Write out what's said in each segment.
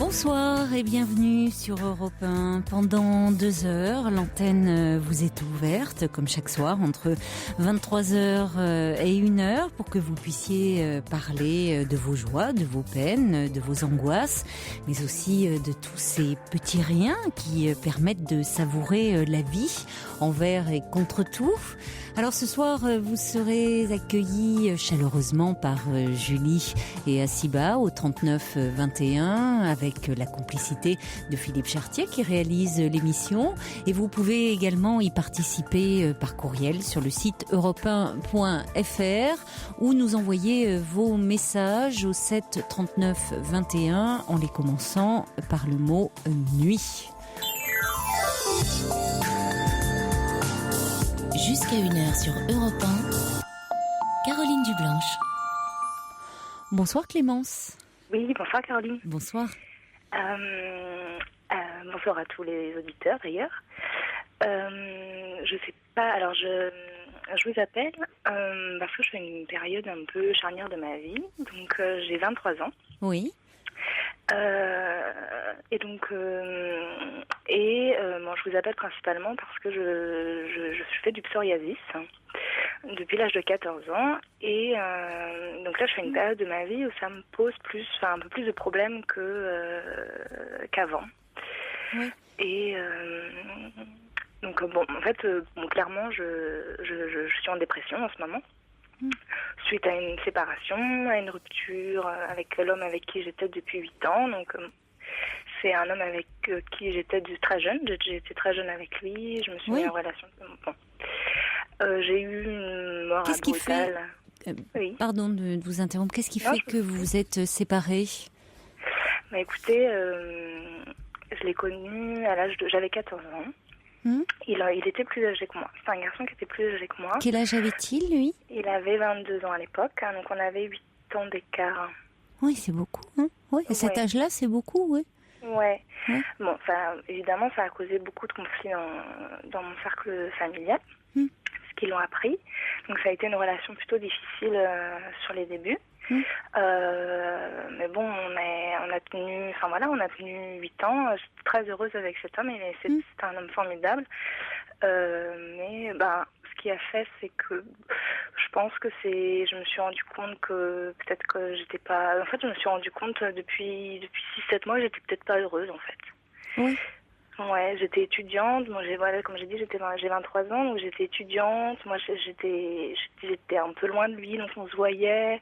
Bonsoir et bienvenue sur Europe 1. Pendant 2 heures, l'antenne vous est ouverte, comme chaque soir, entre 23h et 1h, pour que vous puissiez parler de vos joies, de vos peines, de vos angoisses, mais aussi de tous ces petits riens qui permettent de savourer la vie, envers et contre tout. Alors ce soir, vous serez accueillis chaleureusement par Julie et Asiba au 3921 avec la complicité de Philippe Chartier qui réalise l'émission. Et vous pouvez également y participer par courriel sur le site europe1.fr ou nous envoyer vos messages au 7 39 21 en les commençant par le mot nuit. Jusqu'à 1h sur Europe 1, Caroline Dublanche. Bonsoir Clémence. Oui, bonsoir Caroline. Bonsoir. Bonsoir à tous les auditeurs d'ailleurs. Je sais pas, alors je vous appelle parce que je fais une période un peu charnière de ma vie. Donc j'ai 23 ans. Oui. Et donc, je vous appelle principalement parce que je fais du psoriasis depuis l'âge de 14 ans. Et donc là, je fais une période de ma vie où ça me pose un peu plus de problèmes qu'avant. Oui. Et donc, en fait, clairement, je suis en dépression en ce moment. Suite à une séparation, à une rupture avec l'homme avec qui j'étais depuis 8 ans. Donc, c'est un homme avec qui j'étais très jeune. J'étais très jeune avec lui. Je me suis mis en relation. Bon. J'ai eu une mort brutale. Oui. Pardon de vous interrompre. Qu'est-ce qui fait que vous vous êtes séparés ? Bah, écoutez, je l'ai connu à l'âge de... J'avais 14 ans. Il était plus âgé que moi. C'est un garçon qui était plus âgé que moi. Quel âge avait-il, lui ? Il avait 22 ans à l'époque, donc on avait 8 ans d'écart. Oui, c'est beaucoup. Hein, oui, à cet âge-là, c'est beaucoup, oui. Ouais. Bon, évidemment, ça a causé beaucoup de conflits dans mon cercle familial, ce qu'ils l'ont appris. Donc ça a été une relation plutôt difficile sur les débuts. Mais bon, on a tenu 8 ans. Je suis très heureuse avec cet homme et c'est un homme formidable. Mais ce qui a fait, c'est que je pense que je me suis rendu compte que peut-être que j'étais pas. En fait, je me suis rendu compte depuis 6-7 mois, que j'étais peut-être pas heureuse en fait. Oui. Ouais, j'étais étudiante. Moi, comme j'ai dit, j'ai 23 ans, donc j'étais étudiante. Moi, j'étais un peu loin de lui, donc on se voyait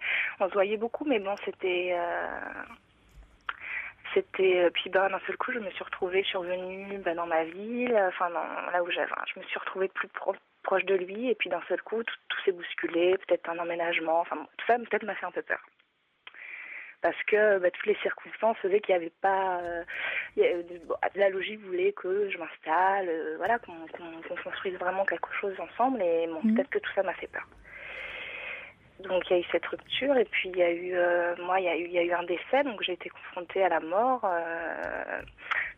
beaucoup, mais bon, c'était. Puis d'un seul coup, je me suis retrouvée, je suis revenue dans ma ville, là où j'avais. Je me suis retrouvée plus proche de lui, et puis d'un seul coup, tout s'est bousculé, peut-être un emménagement, tout ça peut-être m'a fait un peu peur. Parce que toutes les circonstances faisaient qu'il n'y avait pas... la logique voulait que je m'installe, qu'on construise vraiment quelque chose ensemble, et bon, peut-être que tout ça m'a fait peur. Donc il y a eu cette rupture, et puis il y a eu un décès, donc j'ai été confrontée à la mort.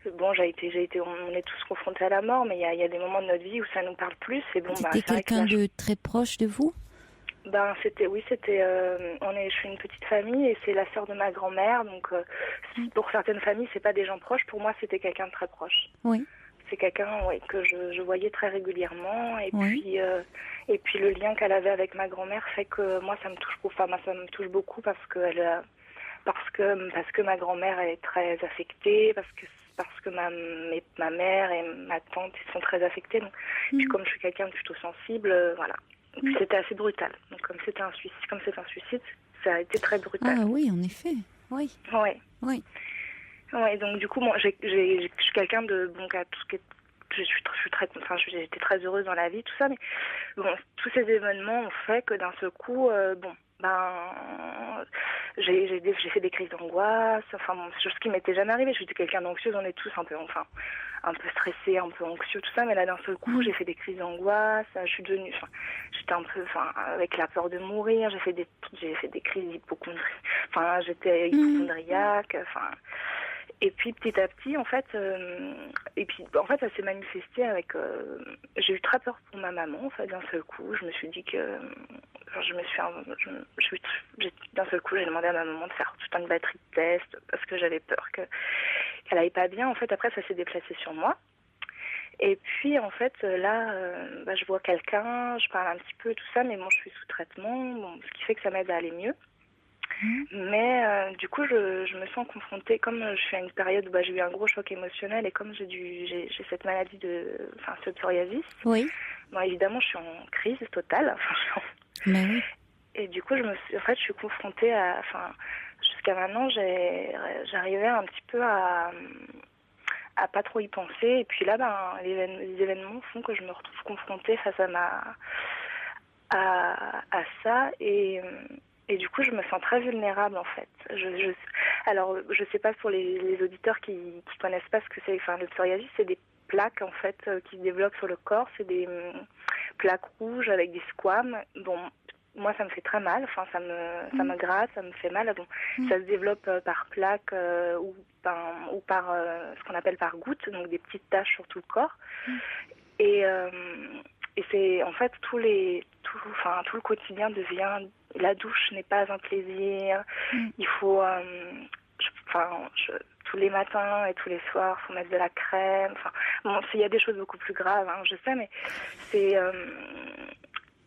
On est tous confrontés à la mort, mais il y a des moments de notre vie où ça nous parle plus. Et bon, c'était quelqu'un de très proche de vous ? Je suis une petite famille et c'est la sœur de ma grand-mère, donc pour certaines familles c'est pas des gens proches. Pour moi c'était quelqu'un de très proche. Oui. C'est quelqu'un que je voyais très régulièrement et puis le lien qu'elle avait avec ma grand-mère fait que moi ça me touche beaucoup parce que ma grand-mère est très affectée, parce que ma mère et ma tante sont très affectées. Donc, puis comme je suis quelqu'un de plutôt sensible, voilà. Et puis c'était assez brutal. Donc comme c'est un suicide, ça a été très brutal. Ah oui, en effet. Oui. Ouais. Oui. Ouais, donc du coup, moi, je suis quelqu'un de j'étais très heureuse dans la vie, tout ça, mais bon, tous ces événements ont fait que d'un seul coup, j'ai fait des crises d'angoisse, chose qui m'était jamais arrivée. J'étais quelqu'un d'anxieuse, on est tous un peu stressé, un peu anxieux, tout ça, mais là d'un seul coup, j'ai fait des crises d'angoisse, j'étais un peu, avec la peur de mourir, j'ai fait des crises d'hypochondrie, j'étais hypochondriaque, Et puis petit à petit, en fait, ça s'est manifesté avec. J'ai eu très peur pour ma maman. En fait, d'un seul coup, je me suis dit que, d'un seul coup, j'ai demandé à ma maman de faire toute une batterie de tests parce que j'avais peur qu'elle aille pas bien. En fait, après, ça s'est déplacé sur moi. Et puis, en fait, là, je vois quelqu'un, je parle un petit peu, tout ça, mais bon, je suis sous traitement, ce qui fait que ça m'aide à aller mieux. Mais du coup, je me sens confrontée, comme je suis à une période où j'ai eu un gros choc émotionnel et comme j'ai cette maladie ce psoriasis, Oui. bon, évidemment, je suis en crise totale. Mais oui. Et du coup, je suis confrontée jusqu'à maintenant, j'arrivais un petit peu à pas trop y penser. Et puis là, les événements font que je me retrouve confrontée face à ça. Et du coup, je me sens très vulnérable, en fait. Alors, je sais pas pour les auditeurs qui connaissent pas ce que c'est. Le psoriasis, c'est des plaques, en fait, qui se développent sur le corps. C'est des plaques rouges avec des squames. Bon, moi, ça me fait très mal. Ça me gratte, ça me fait mal. Bon, ça se développe par plaques ou par ce qu'on appelle par gouttes, donc des petites taches sur tout le corps. Et c'est en fait tout le quotidien devient. La douche n'est pas un plaisir. Il faut, tous les matins et tous les soirs, faut mettre de la crème. Bon, il y a des choses beaucoup plus graves, je sais, mais c'est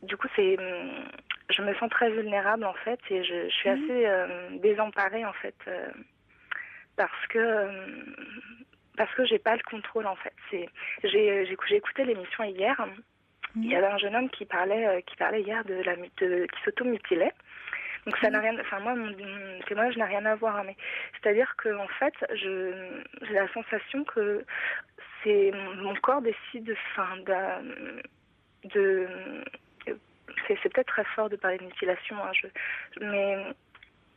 du coup je me sens très vulnérable en fait, et je suis assez désemparée en fait parce que j'ai pas le contrôle en fait. J'ai écouté l'émission hier. Il y avait un jeune homme qui parlait hier qui s'automutilait. Donc ça n'a rien, moi mon témoignage n'a rien à voir, mais c'est-à-dire que en fait j'ai la sensation que c'est mon corps décide, c'est peut-être très fort de parler de mutilation, mais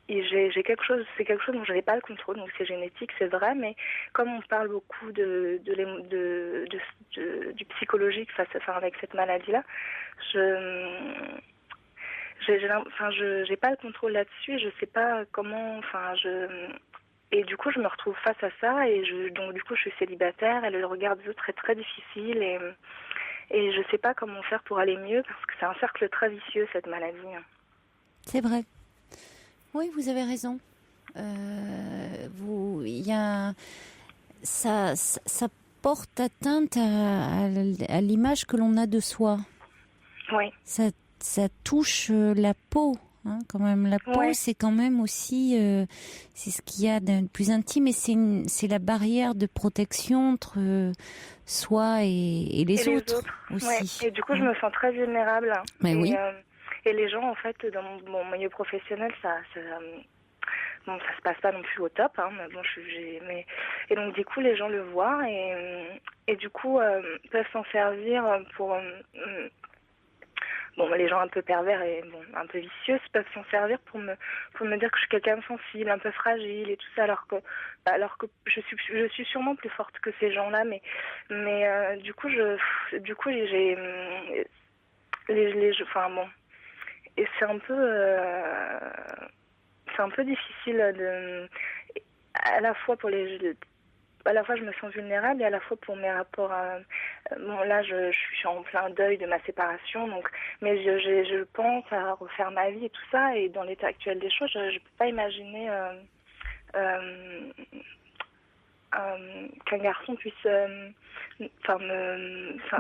j'ai quelque chose, c'est quelque chose dont je n'avais pas le contrôle, donc c'est génétique, c'est vrai, mais comme on parle beaucoup du psychologique avec cette maladie-là, j'ai pas le contrôle là-dessus, je sais pas comment, et du coup je me retrouve face à ça, et donc du coup je suis célibataire, et le regard des autres est très difficile, et je sais pas comment faire pour aller mieux, parce que c'est un cercle très vicieux cette maladie. C'est vrai. Oui, vous avez raison. Ça porte atteinte à l'image que l'on a de soi. Oui. Ça touche la peau, quand même. La peau, c'est quand même aussi, c'est ce qu'il y a de plus intime, et c'est la barrière de protection entre soi et les autres aussi. Ouais. Et du coup, je me sens très vulnérable. Mais oui. Et les gens, en fait, dans mon milieu professionnel, ça se passe pas non plus au top, mais bon, et donc du coup, les gens le voient, et du coup, peuvent s'en servir pour. Les gens un peu pervers et un peu vicieux peuvent s'en servir pour me dire que je suis quelqu'un de sensible, un peu fragile et tout ça, alors que je suis sûrement plus forte que ces gens-là, mais du coup j'ai et c'est un peu difficile à la fois à la fois je me sens vulnérable, et à la fois pour mes rapports là je suis en plein deuil de ma séparation, mais je pense à refaire ma vie et tout ça, et dans l'état actuel des choses, je peux pas imaginer qu'un garçon puisse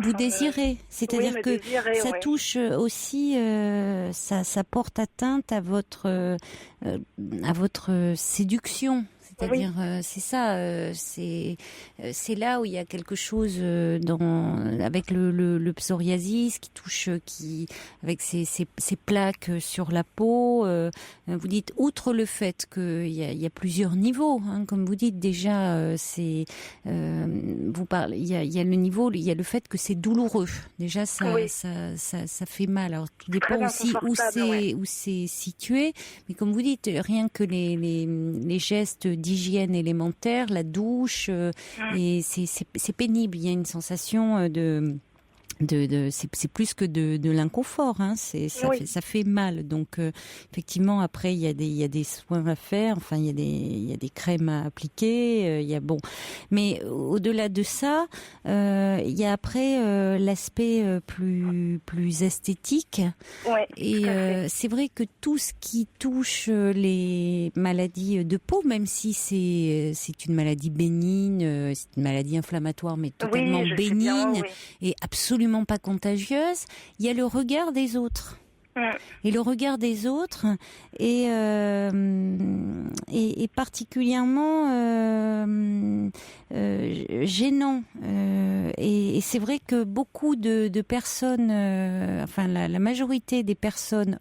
vous désirez, c'est-à-dire que ça touche aussi, ça porte atteinte à votre séduction. C'est-à-dire, c'est ça, c'est là où il y a quelque chose avec le psoriasis qui touche, avec ces plaques sur la peau. Vous dites, outre le fait qu'il y a plusieurs niveaux, comme vous dites déjà, vous parlez, il y a le niveau, il y a le fait que c'est douloureux. Déjà, ça fait mal. Alors, tout dépend aussi où c'est situé, mais comme vous dites, rien que les gestes d'hygiène élémentaire, la douche, et c'est pénible. Il y a une sensation de c'est plus que de l'inconfort, hein. Ça fait mal. Donc effectivement, après il y a des soins à faire. Enfin, il y a des crèmes à appliquer. Mais au-delà de ça, il y a après l'aspect plus esthétique. Ouais, Et c'est vrai que tout ce qui touche les maladies de peau, même si c'est une maladie bénigne, c'est une maladie inflammatoire, mais totalement bénigne et absolument pas contagieuse, il y a le regard des autres. Et le regard des autres est particulièrement gênant. Et c'est vrai que beaucoup de personnes, enfin la majorité des personnes,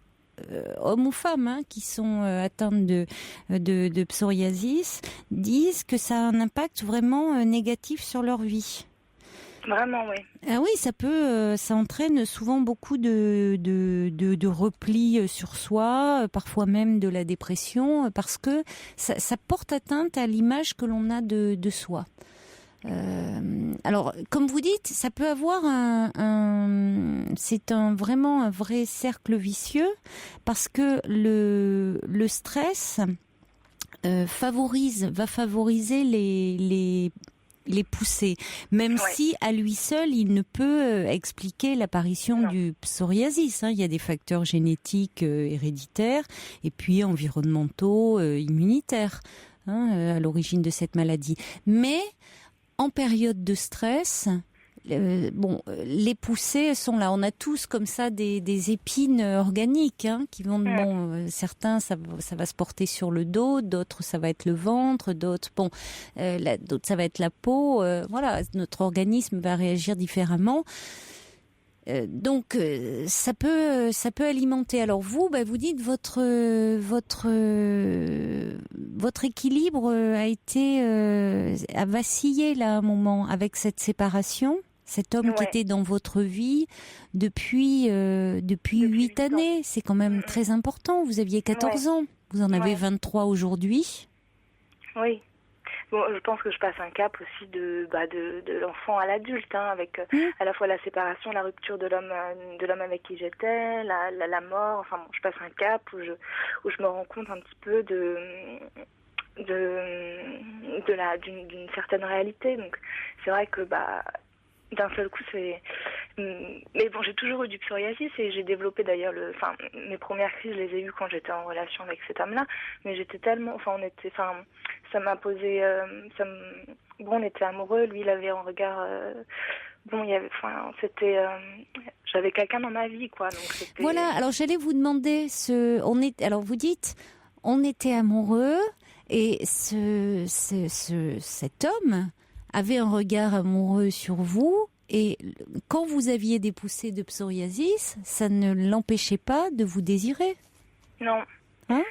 hommes ou femmes, hein, qui sont atteintes de psoriasis, disent que ça a un impact vraiment négatif sur leur vie. Vraiment, oui. Ah oui, ça entraîne souvent beaucoup de repli sur soi, parfois même de la dépression, parce que ça porte atteinte à l'image que l'on a de soi. Alors, comme vous dites, ça peut avoir c'est vraiment un vrai cercle vicieux, parce que le stress va favoriser les pousser, même si à lui seul il ne peut expliquer l'apparition du psoriasis, hein. Il y a des facteurs génétiques héréditaires et puis environnementaux, immunitaires, hein, à l'origine de cette maladie. Mais en période de stress, les poussées sont là. On a tous comme ça des épines organiques, hein, qui vont. Certains ça va se porter sur le dos, d'autres ça va être le ventre, d'autres d'autres ça va être la peau. Voilà, notre organisme va réagir différemment. Donc ça peut alimenter. Alors vous dites votre équilibre a vacillé là à un moment avec cette séparation. Cet homme qui était dans votre vie depuis 8 années, c'est quand même très important. Vous aviez 14 ans, vous en avez 23 aujourd'hui. Oui. Bon, je pense que je passe un cap aussi de l'enfant à l'adulte, hein, avec à la fois la séparation, la rupture de l'homme avec qui j'étais, la mort. Enfin bon, je passe un cap où je me rends compte un petit peu d'une certaine réalité. Donc c'est vrai que d'un seul coup, mais bon, j'ai toujours eu du psoriasis et j'ai développé d'ailleurs mes premières crises, je les ai eues quand j'étais en relation avec cet homme-là, mais j'étais tellement, ça m'a posé, on était amoureux, lui il avait un regard, j'avais quelqu'un dans ma vie, quoi, donc c'était... Voilà, alors j'allais vous demander, alors vous dites, on était amoureux et cet homme avait un regard amoureux sur vous, et quand vous aviez des poussées de psoriasis, ça ne l'empêchait pas de vous désirer. Non. Hein?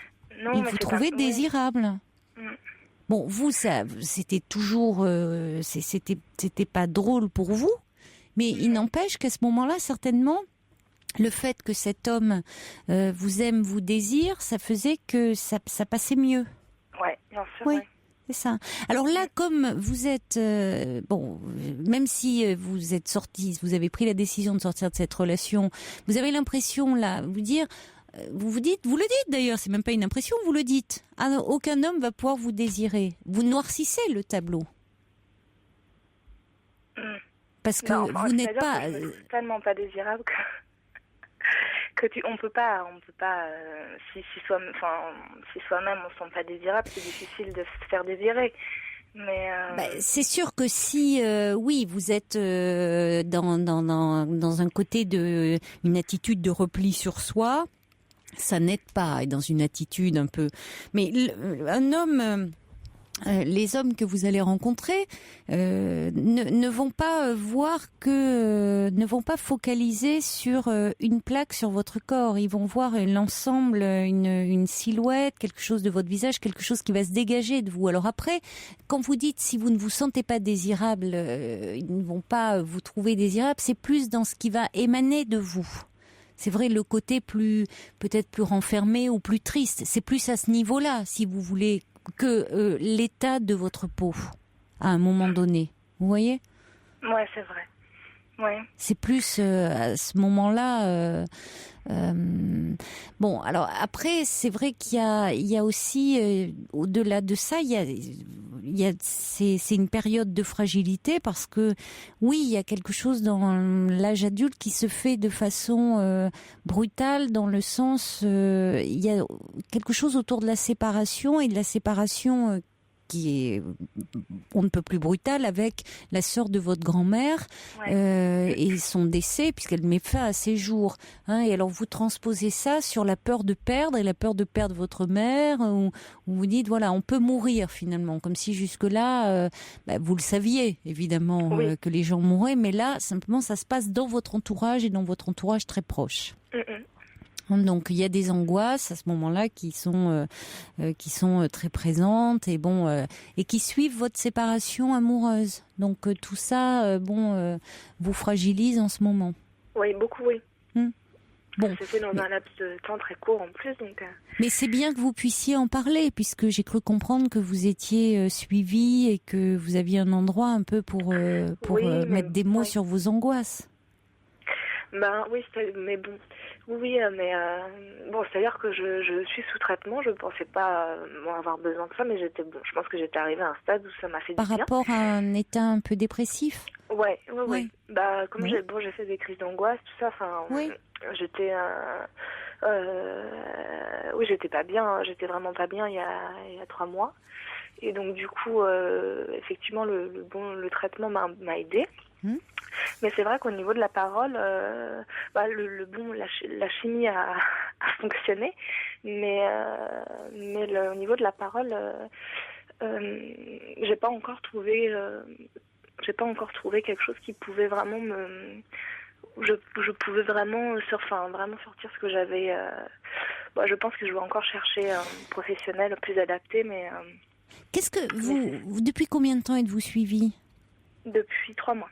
Non, il vous trouvait désirable. Bon, vous, ça, c'était toujours, c'était pas drôle pour vous, mais il n'empêche qu'à ce moment-là, certainement, le fait que cet homme vous aime, vous désire, ça faisait que ça passait mieux. Ouais, bien sûr. Oui. C'est ça. Alors là, comme vous êtes, même si vous êtes sorti, vous avez pris la décision de sortir de cette relation, vous avez l'impression là, vous le dites d'ailleurs, c'est même pas une impression, vous le dites. Aucun homme va pouvoir vous désirer. Vous noircissez le tableau. Parce que vous n'êtes pas. Je suis tellement pas désirable que on peut pas si soi-même on se sent pas désirable, c'est difficile de se faire désirer. Mais c'est sûr que si oui, vous êtes dans un côté une attitude de repli sur soi, ça n'aide pas, et dans une attitude un peu. Mais un homme. Les hommes que vous allez rencontrer ne vont pas ne vont pas focaliser sur une plaque sur votre corps. Ils vont voir l'ensemble, une silhouette, quelque chose de votre visage, quelque chose qui va se dégager de vous. Alors après, quand vous dites si vous ne vous sentez pas désirable, ils ne vont pas vous trouver désirable. C'est plus dans ce qui va émaner de vous. C'est vrai, le côté peut-être plus renfermé ou plus triste. C'est plus à ce niveau-là, si vous voulez, que l'état de votre peau à un moment donné. Vous voyez ? Ouais, c'est vrai. Ouais. C'est plus à ce moment-là. Bon, alors après, c'est vrai qu'il y a aussi, au-delà de ça, c'est une période de fragilité parce que, oui, il y a quelque chose dans l'âge adulte qui se fait de façon brutale, dans le sens, il y a quelque chose autour de la séparation et de la séparation qui est on ne peut plus brutale avec la sœur de votre grand-mère et son décès puisqu'elle met fin à ses jours. Et alors vous transposez ça sur la peur de perdre et la peur de perdre votre mère où vous dites voilà on peut mourir finalement comme si jusque-là vous le saviez évidemment que les gens mourraient mais là simplement ça se passe dans votre entourage et dans votre entourage très proche. Donc il y a des angoisses à ce moment-là qui sont très présentes et et qui suivent votre séparation amoureuse. Donc tout ça vous fragilise en ce moment. Oui, beaucoup oui. Bon, c'était dans un laps de temps très court en plus donc. Mais c'est bien que vous puissiez en parler puisque j'ai cru comprendre que vous étiez suivi et que vous aviez un endroit un peu pour mettre des mots sur vos angoisses. Oui, mais bon. Oui, mais bon, c'est-à-dire que je suis sous traitement. Je ne pensais pas avoir besoin de ça, mais je pense que j'étais arrivée à un stade où ça m'a fait du bien. Par rapport à un état un peu dépressif. Oui. Comme j'ai fait des crises d'angoisse, tout ça. Enfin, j'étais, j'étais pas bien. J'étais vraiment pas bien il y a 3 mois. Et donc du coup, effectivement, le traitement m'a aidée. Mais c'est vrai qu'au niveau de la parole, la chimie a fonctionné, mais au niveau de la parole, j'ai pas encore trouvé quelque chose qui pouvait vraiment je pouvais vraiment sortir ce que j'avais. Je pense que je vais encore chercher un professionnel plus adapté, mais. Qu'est-ce que vous depuis combien de temps êtes-vous suivi? Depuis 3 mois.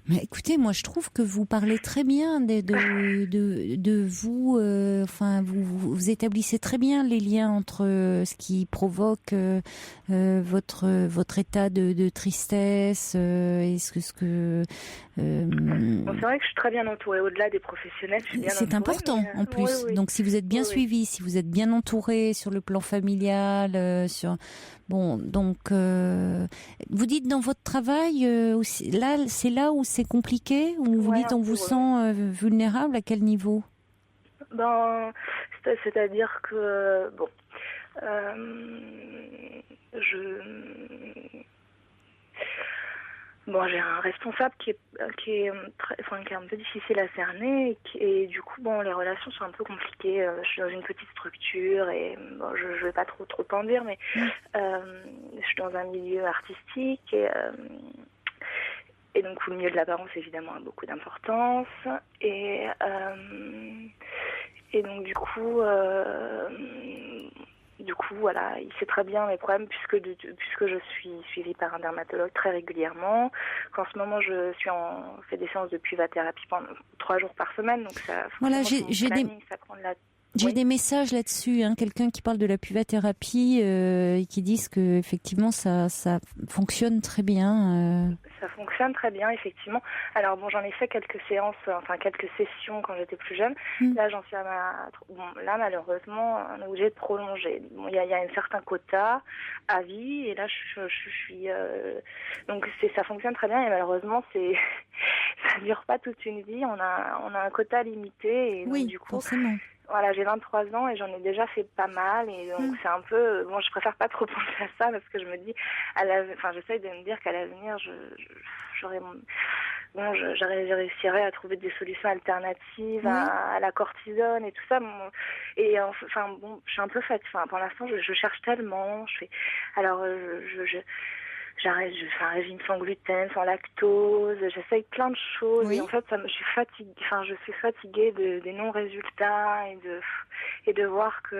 Mais écoutez, moi je trouve que vous parlez très bien de vous. Vous établissez très bien les liens entre ce qui provoque votre état de tristesse et ce que. C'est vrai que je suis très bien entourée. Au-delà des professionnels, je suis bien entourée. C'est important en plus. Oui. Donc si vous êtes bien suivi, si vous êtes bien entouré sur le plan familial, vous dites dans votre travail aussi, là, c'est là où c'est compliqué, où vous dites on vous sent vulnérable, à quel niveau? C'est-à-dire que j'ai un responsable qui est un peu difficile à cerner et du coup les relations sont un peu compliquées. Je suis dans une petite structure et je vais pas trop en dire, mais je suis dans un milieu artistique et donc le milieu de l'apparence évidemment a beaucoup d'importance et donc du coup voilà, il sait très bien mes problèmes puisque je suis suivie par un dermatologue très régulièrement. Qu'en ce moment, je fais des séances de puvathérapie pendant 3 jours par semaine. Donc ça, j'ai des messages là-dessus, quelqu'un qui parle de la puvathérapie et qui disent que effectivement ça fonctionne très bien. Ça fonctionne très bien, effectivement. Alors j'en ai fait quelques séances, quelques sessions quand j'étais plus jeune. Là, j'en suis là, malheureusement, on est obligé de prolonger. Il y a un certain quota à vie, et là, je suis. Donc ça fonctionne très bien, et malheureusement, ça dure pas toute une vie. On a un quota limité, et donc, du coup. Forcément. Voilà, j'ai 23 ans et j'en ai déjà fait pas mal et donc c'est un peu je préfère pas trop penser à ça parce que je me dis j'essaye de me dire qu'à l'avenir je réussirai à trouver des solutions alternatives à la cortisone et tout ça. Et je suis un peu fatiguée. Pour l'instant, je cherche tellement. J'arrête, je fais un régime sans gluten, sans lactose, j'essaye plein de choses et en fait je suis fatiguée, je suis fatiguée des non-résultats et de voir que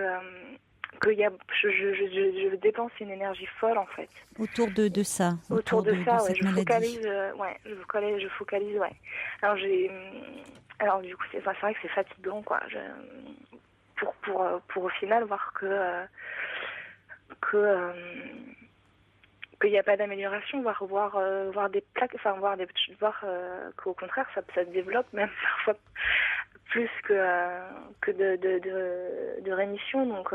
je dépense une énergie folle en fait. Autour de ça. Autour de ça, je focalise, Alors du coup c'est vrai que c'est fatigant quoi. Pour au final voir que qu'il n'y a pas d'amélioration, voir des plaques, enfin voir qu'au contraire ça se développe même parfois plus que de rémission. Donc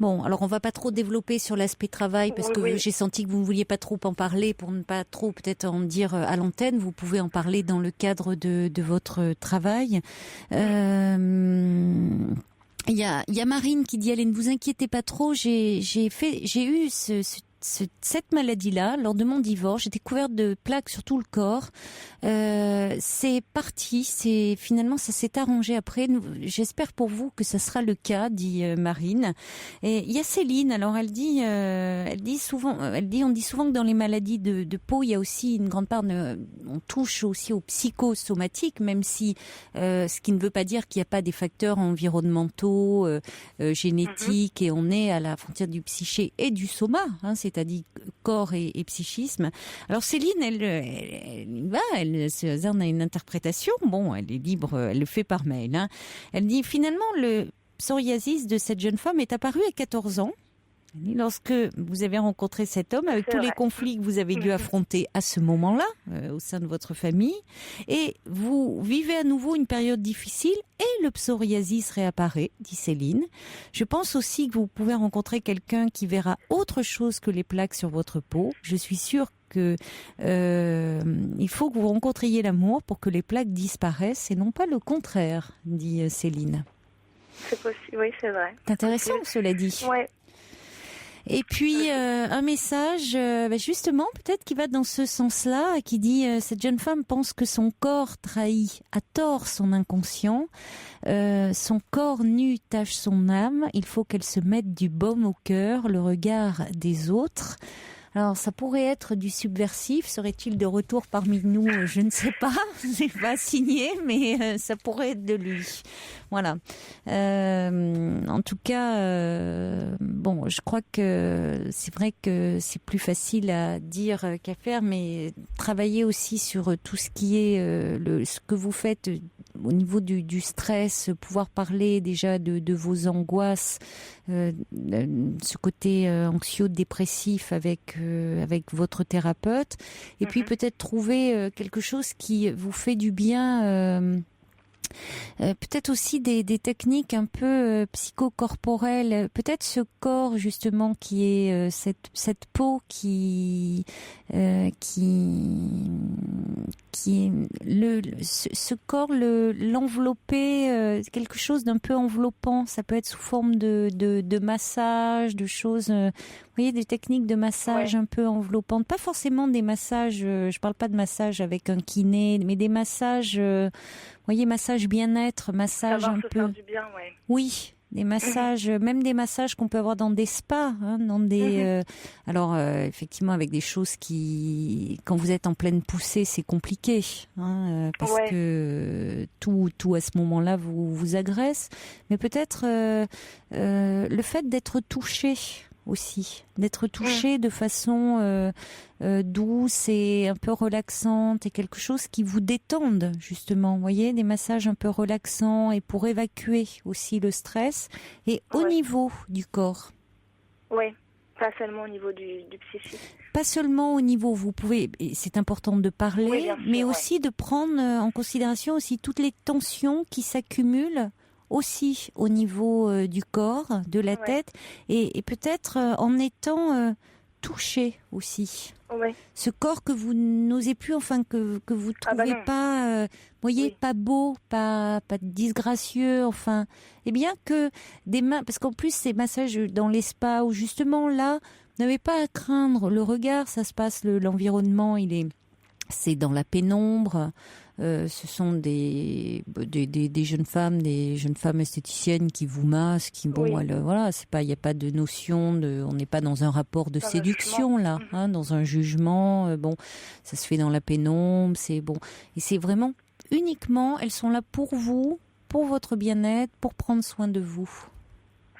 Bon, alors on va pas trop développer sur l'aspect travail parce que j'ai senti que vous ne vouliez pas trop en parler pour ne pas trop peut-être en dire à l'antenne. Vous pouvez en parler dans le cadre de votre travail. Il y a Marine qui dit: allez, ne vous inquiétez pas trop, j'ai eu cette maladie-là lors de mon divorce. J'étais couverte de plaques sur tout le corps. C'est parti. Finalement ça s'est arrangé après. J'espère pour vous que ça sera le cas, dit Marine. Et il y a Céline. Alors elle dit souvent que dans les maladies de peau, il y a aussi une grande part on touche aussi au psychosomatique, même si ce qui ne veut pas dire qu'il n'y a pas des facteurs environnementaux, génétiques, et on est à la frontière du psyché et du soma, c'est-à-dire corps et psychisme. Alors Céline, elle se hasarde à une interprétation. Bon, elle est libre, elle le fait par mail. Elle dit: finalement, le psoriasis de cette jeune femme est apparu à 14 ans. Lorsque vous avez rencontré cet homme, avec tous les conflits que vous avez dû affronter à ce moment-là, au sein de votre famille, et vous vivez à nouveau une période difficile, et le psoriasis réapparaît, dit Céline. Je pense aussi que vous pouvez rencontrer quelqu'un qui verra autre chose que les plaques sur votre peau. Je suis sûre que il faut que vous rencontriez l'amour pour que les plaques disparaissent, et non pas le contraire, dit Céline. C'est possible, oui, c'est vrai. C'est intéressant, cela dit. Ouais. Et puis un message justement peut-être qui va dans ce sens-là, qui dit cette jeune femme pense que son corps trahit à tort son inconscient, son corps nu tache son âme, il faut qu'elle se mette du baume au cœur, le regard des autres. Alors, ça pourrait être du subversif. Serait-il de retour parmi nous? Je ne sais pas. C'est pas signé, mais ça pourrait être de lui. Voilà. En tout cas, bon, je crois que c'est vrai que c'est plus facile à dire qu'à faire, mais travailler aussi sur tout ce qui est ce que vous faites au niveau du stress, pouvoir parler déjà de vos angoisses, ce côté anxio-dépressif avec votre thérapeute, et puis peut-être trouver quelque chose qui vous fait du bien. Peut-être aussi des techniques un peu psychocorporelles, peut-être ce corps justement qui est cette peau qui est ce corps l'envelopper, quelque chose d'un peu enveloppant. Ça peut être sous forme de massage, de choses, vous voyez, des techniques de massage un peu enveloppantes, pas forcément des massages, je parle pas de massage avec un kiné, mais des massages, vous voyez, massage bien-être, massage un peu. Faire du bien, ouais. Oui, des massages, même des massages qu'on peut avoir dans des spas, dans des. Alors effectivement, avec des choses qui, quand vous êtes en pleine poussée, c'est compliqué, parce que tout à ce moment-là vous agresse. Mais peut-être le fait d'être touché aussi, d'être touché de façon douce et un peu relaxante, et quelque chose qui vous détende justement, vous voyez, des massages un peu relaxants, et pour évacuer aussi le stress, et au niveau du corps. Oui, pas seulement au niveau du psychique. Pas seulement au niveau, vous pouvez, et c'est important de parler, mais aussi de prendre en considération aussi toutes les tensions qui s'accumulent aussi au niveau du corps, de la tête, et peut-être en étant touché aussi. Ce corps que vous n'osez plus, enfin que vous trouvez pas, voyez, pas beau, pas disgracieux, enfin, et bien que des mains, parce qu'en plus ces massages dans les spas où justement là, vous n'avez pas à craindre le regard, ça se passe, l'environnement, c'est dans la pénombre. Ce sont des jeunes femmes esthéticiennes qui vous massent, voilà, c'est pas, il y a pas de notion on n'est pas dans un rapport de séduction là, dans un jugement. Bon, ça se fait dans la pénombre, c'est bon, et c'est vraiment uniquement, elles sont là pour vous, pour votre bien-être, pour prendre soin de vous.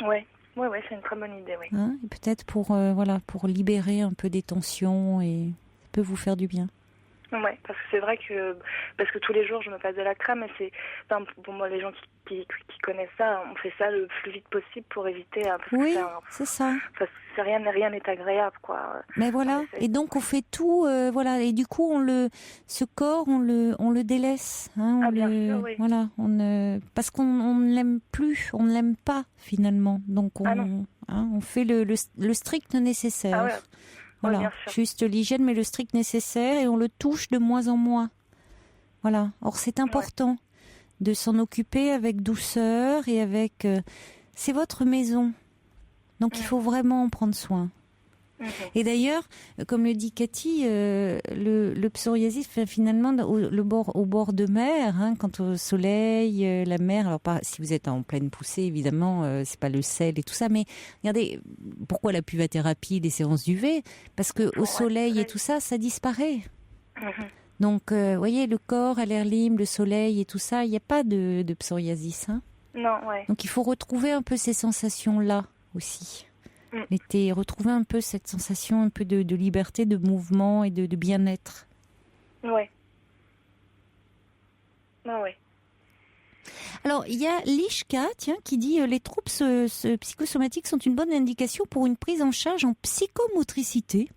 Ouais, c'est une très bonne idée, oui. Et peut-être pour libérer un peu des tensions, et ça peut vous faire du bien. Ouais, parce que c'est vrai parce que tous les jours je me passe de la crème, et pour moi, les gens qui connaissent ça, on fait ça le plus vite possible pour éviter, parce Oui, que c'est ça. rien n'est agréable, quoi. Mais voilà. Et donc on fait tout, voilà. Et du coup ce corps, on le délaisse, hein, Bien sûr, oui. voilà, parce qu'on ne l'aime plus, on ne l'aime pas finalement. Donc on fait le strict nécessaire. Ah ouais. Voilà, bien sûr. juste l'hygiène, mais le strict nécessaire, et on le touche de moins en moins. Voilà. Or, c'est important de s'en occuper avec douceur et avec... c'est votre maison. Donc, il faut vraiment en prendre soin. Et d'ailleurs, comme le dit Cathy, le psoriasis, finalement, au bord de mer, hein, quand au soleil, la mer, alors pas si vous êtes en pleine poussée, évidemment, c'est pas le sel et tout ça, mais regardez, pourquoi la puvathérapie, les séances d'UV? Parce que au soleil et tout ça, ça disparaît. Donc, voyez, le corps à l'air libre, le soleil et tout ça, il n'y a pas de psoriasis. Hein. Non, ouais. Donc, il faut retrouver un peu ces sensations-là aussi. L'été, retrouver un peu cette sensation un peu de liberté, de mouvement et de bien-être. Ouais. Ouais. Alors, il y a Lishka, qui dit les troubles psychosomatiques sont une bonne indication pour une prise en charge en psychomotricité,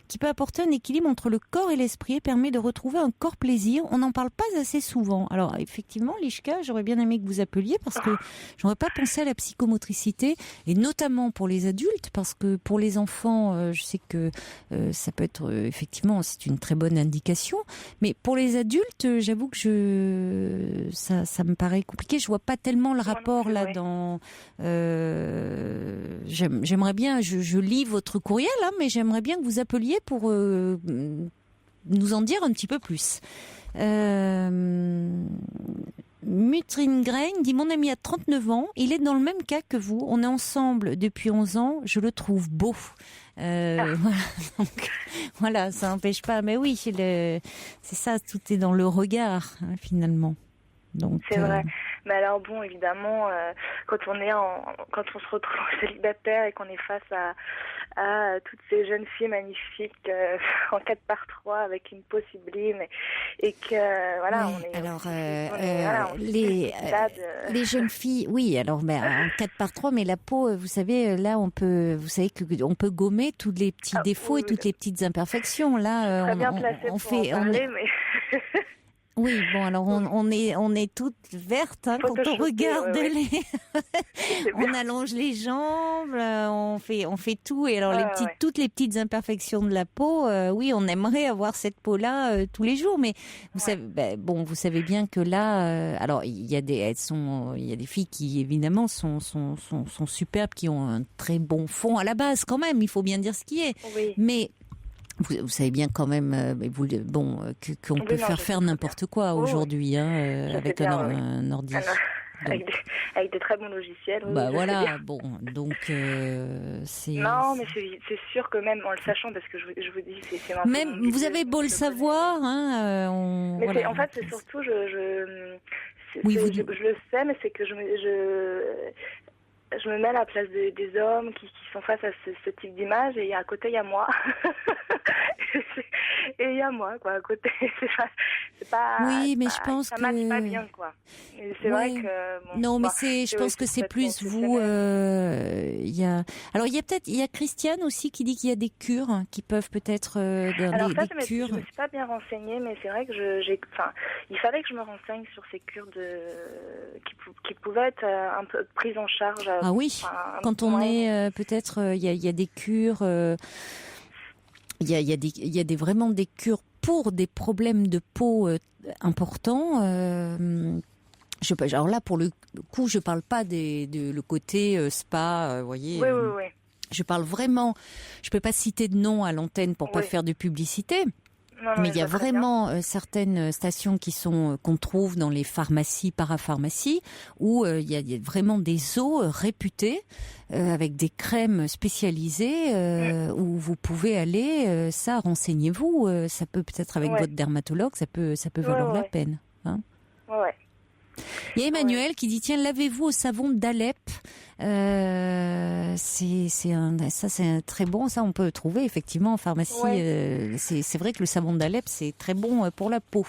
qui peut apporter un équilibre entre le corps et l'esprit et permet de retrouver un corps plaisir. On n'en parle pas assez souvent. Alors, effectivement, Lishka, j'aurais bien aimé que vous appeliez parce que j'aurais pas pensé à la psychomotricité, et notamment pour les adultes, parce que pour les enfants, je sais que ça peut être effectivement, c'est une très bonne indication, mais pour les adultes, j'avoue que ça me paraît compliqué. Je vois pas tellement le rapport là-dedans. J'aimerais bien, je lis votre courriel, hein, mais j'aimerais bien que vous appeliez pour nous en dire un petit peu plus. Mutrine Grain dit: mon ami a 39 ans, il est dans le même cas que vous. On est ensemble depuis 11 ans, je le trouve beau. Voilà, donc, voilà, ça n'empêche pas. Mais oui, c'est ça, tout est dans le regard, hein, finalement. Donc, c'est vrai. Mais alors bon, évidemment, quand on se retrouve célibataire et qu'on est face à toutes ces jeunes filles magnifiques en 4x3 avec une peau sublime, et que voilà, les jeunes filles, oui, alors en 4x3, mais la peau, vous savez, là on peut gommer tous les petits défauts et toutes les petites imperfections. Là, très bien placée pour en parler, mais oui, bon, alors on est toutes vertes, hein, quand on regarde on allonge les jambes, on fait tout, et alors toutes les petites imperfections de la peau, oui, on aimerait avoir cette peau-là tous les jours, mais vous savez bien que là, alors il y a des filles qui évidemment sont superbes, qui ont un très bon fond à la base quand même, il faut bien dire ce qui est, mais vous savez bien quand même, qu'on peut faire n'importe quoi aujourd'hui, hein, avec un ordi. Avec des très bons logiciels. Voilà, bon, donc c'est... Non, mais c'est sûr que même en le sachant, parce que je vous dis, c'est même, vous avez beau le savoir, hein, mais voilà, en fait, c'est surtout, je le sais, mais c'est que je me mets à la place des hommes qui sont face à ce type d'image, et à côté il y a moi. Et il y a moi, quoi, à côté. C'est pas oui, mais je pense ça que... matche pas bien, quoi. Et c'est vrai que... non, mais je pense que c'est plus vous... il y a Christiane aussi qui dit qu'il y a des cures qui peuvent peut-être... alors ça, des cures. Je me suis pas bien renseignée, mais c'est vrai que il fallait que je me renseigne sur ces cures qui pouvaient être un peu prises en charge. Ah oui, quand on est peut-être... Il y a des cures... Il y a vraiment des cures pour des problèmes de peau importants. Alors là, pour le coup, je parle pas le côté spa, voyez. Oui. Je parle vraiment. Je peux pas citer de nom à l'antenne pour pas faire de publicité. Non, mais il y a vraiment certaines stations qu'on trouve dans les pharmacies, parapharmacies, où il y a vraiment des eaux réputées avec des crèmes spécialisées où vous pouvez aller. Ça, renseignez-vous. Ça peut peut-être avec votre dermatologue, ça peut valoir la peine. Hein. Ouais. Il y a Emmanuel qui dit tiens, lavez-vous au savon d'Alep. C'est très bon, ça on peut trouver effectivement en pharmacie. C'est vrai que le savon d'Alep c'est très bon pour la peau.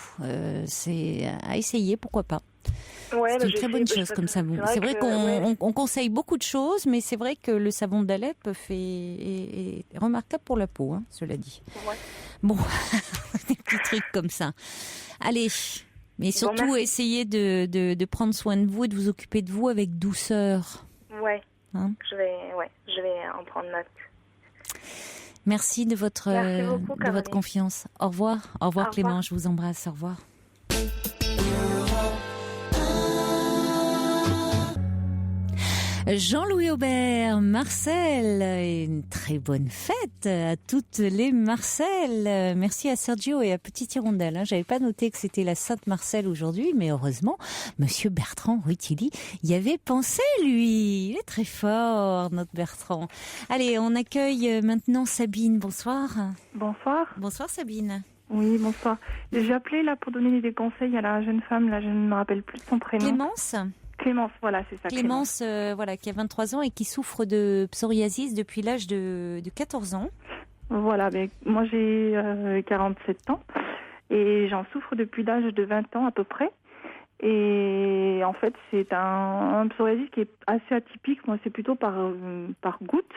C'est à essayer, pourquoi pas. C'est une très bonne chose comme savon. C'est vrai qu'on conseille beaucoup de choses, mais c'est vrai que le savon d'Alep est remarquable pour la peau, cela dit. Ouais. Bon, des petits trucs comme ça. Allez, mais surtout essayez de prendre soin de vous et de vous occuper de vous avec douceur. Ouais. Je vais en prendre note. Merci de votre confiance. Au revoir. Au revoir Clément, je vous embrasse. Au revoir. Jean-Louis Aubert, Marcel, une très bonne fête à toutes les Marcel. Merci à Sergio et à Petite Hirondelle. J'avais pas noté que c'était la Sainte Marcel aujourd'hui, mais heureusement, Monsieur Bertrand Rutilly y avait pensé, lui. Il est très fort, notre Bertrand. Allez, on accueille maintenant Sabine. Bonsoir. Bonsoir. Bonsoir Sabine. Oui, bonsoir. J'ai appelé là pour donner des conseils à la jeune femme. Là, je ne me rappelle plus de son prénom. Clémence, voilà, c'est ça. Clémence, qui a 23 ans et qui souffre de psoriasis depuis l'âge de 14 ans. Voilà, moi j'ai 47 ans et j'en souffre depuis l'âge de 20 ans à peu près. Et en fait, c'est un psoriasis qui est assez atypique. Moi, c'est plutôt par goutte.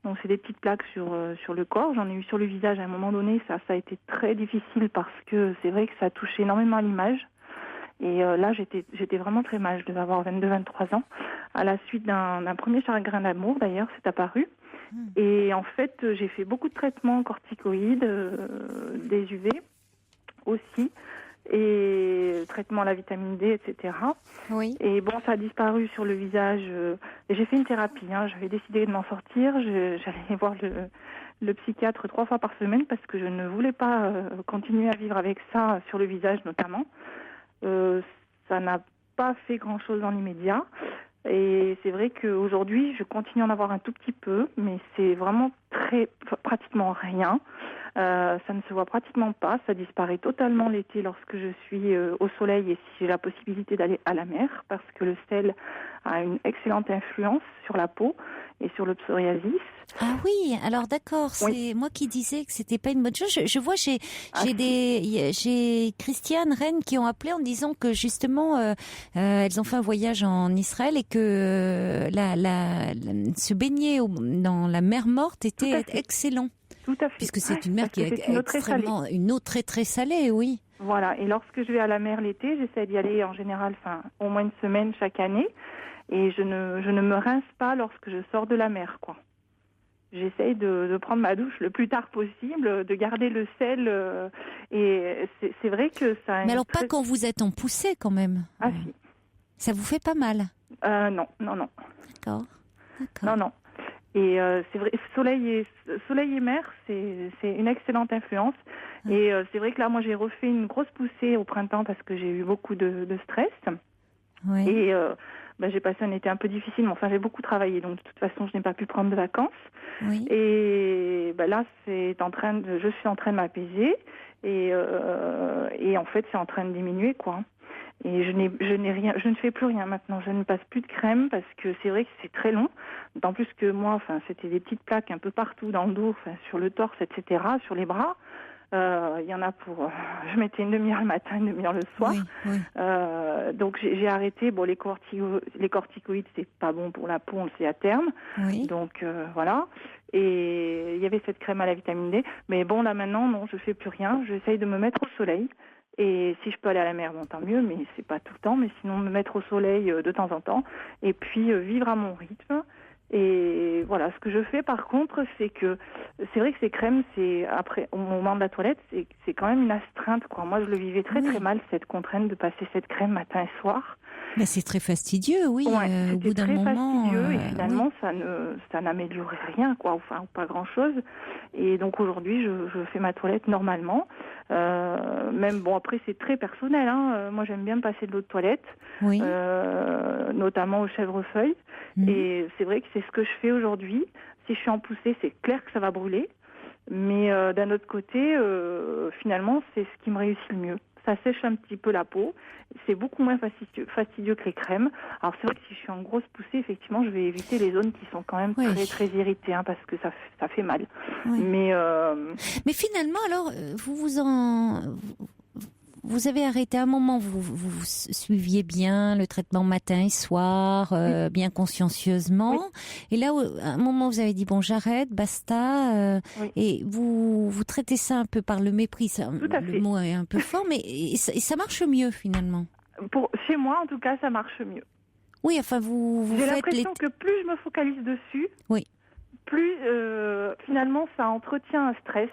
Donc, c'est des petites plaques sur le corps. J'en ai eu sur le visage à un moment donné. Ça a été très difficile parce que c'est vrai que ça touche énormément à l'image. Et là, j'étais vraiment très mal. Je devais avoir 22-23 ans. À la suite d'un premier chagrin d'amour, d'ailleurs, c'est apparu. Et en fait, j'ai fait beaucoup de traitements corticoïdes, des UV aussi, et traitements à la vitamine D, etc. Oui. Et bon, ça a disparu sur le visage. J'ai fait une thérapie. J'avais décidé de m'en sortir. J'allais voir le psychiatre 3 fois par semaine parce que je ne voulais pas continuer à vivre avec ça sur le visage notamment. Ça n'a pas fait grand-chose dans l'immédiat. Et c'est vrai qu'aujourd'hui, je continue à en avoir un tout petit peu, mais c'est vraiment pratiquement rien. Ça ne se voit pratiquement pas. Ça disparaît totalement l'été lorsque je suis au soleil et si j'ai la possibilité d'aller à la mer, parce que le sel a une excellente influence sur la peau et sur le psoriasis. Ah oui, alors d'accord, c'est moi qui disais que c'était pas une bonne chose. Je vois, j'ai Christiane, Rennes qui ont appelé en disant que justement elles ont fait un voyage en Israël et que se baigner dans la mer morte était excellent. Tout à fait. Puisque c'est une mer qui est extrêmement une eau très très salée, oui. Voilà, et lorsque je vais à la mer l'été, j'essaie d'y aller en général, au moins une semaine chaque année, et je ne me rince pas lorsque je sors de la mer, quoi. J'essaye de prendre ma douche le plus tard possible, de garder le sel, et c'est vrai que ça... Mais alors pas quand vous êtes en poussée quand même. Ah si. Ça vous fait pas mal? Non. D'accord. Non. Et c'est vrai, soleil et mer, c'est une excellente influence. Et c'est vrai que là, moi, j'ai refait une grosse poussée au printemps parce que j'ai eu beaucoup de stress. Oui. Et j'ai passé un été un peu difficile, mais enfin, j'ai beaucoup travaillé. Donc, de toute façon, je n'ai pas pu prendre de vacances. Oui. Et là, je suis en train de m'apaiser. Et en fait, c'est en train de diminuer, quoi. Et je ne fais plus rien maintenant. Je ne passe plus de crème parce que c'est vrai que c'est très long. D'autant plus que moi, c'était des petites plaques un peu partout dans le dos, sur le torse, etc., sur les bras. Il y en a je mettais une demi-heure le matin, une demi-heure le soir. Oui. Donc j'ai arrêté. Bon, les corticoïdes, c'est pas bon pour la peau, on le sait à terme. Oui. Donc voilà. Et il y avait cette crème à la vitamine D. Mais bon, là maintenant, non, je fais plus rien. J'essaye de me mettre au soleil. Et si je peux aller à la mer, bon, tant mieux, mais c'est pas tout le temps. Mais sinon, me mettre au soleil de temps en temps. Et puis, vivre à mon rythme. Et voilà, ce que je fais par contre, c'est que c'est vrai que ces crèmes, après, au moment de la toilette, c'est quand même une astreinte, quoi. Moi, je le vivais très très mal, cette contrainte de passer cette crème matin et soir. Mais c'est très fastidieux, oui. Au bout d'un moment, fastidieux et finalement, ça n'améliorait rien, quoi. Enfin, pas grand-chose. Et donc aujourd'hui, je fais ma toilette normalement. Même bon, après c'est très personnel. Moi, j'aime bien me passer de l'eau de toilette, notamment au chèvrefeuille. Et c'est vrai que c'est ce que je fais aujourd'hui. Si je suis en poussée, c'est clair que ça va brûler. Mais d'un autre côté, finalement, c'est ce qui me réussit le mieux. ça sèche un petit peu la peau. C'est beaucoup moins fastidieux que les crèmes. Alors c'est vrai que si je suis en grosse poussée, effectivement, je vais éviter les zones qui sont quand même très très irritées, hein, parce que ça fait mal. Oui. Mais finalement, alors, vous avez arrêté un moment, vous suiviez bien le traitement matin et soir, bien consciencieusement. Oui. Et là, à un moment, vous avez dit, bon, j'arrête, basta. Et vous traitez ça un peu par le mépris. Le mot est un peu fort, mais ça marche mieux, finalement. Chez moi, en tout cas, ça marche mieux. Oui, enfin, J'ai l'impression que plus je me focalise dessus, plus, finalement, ça entretient un stress.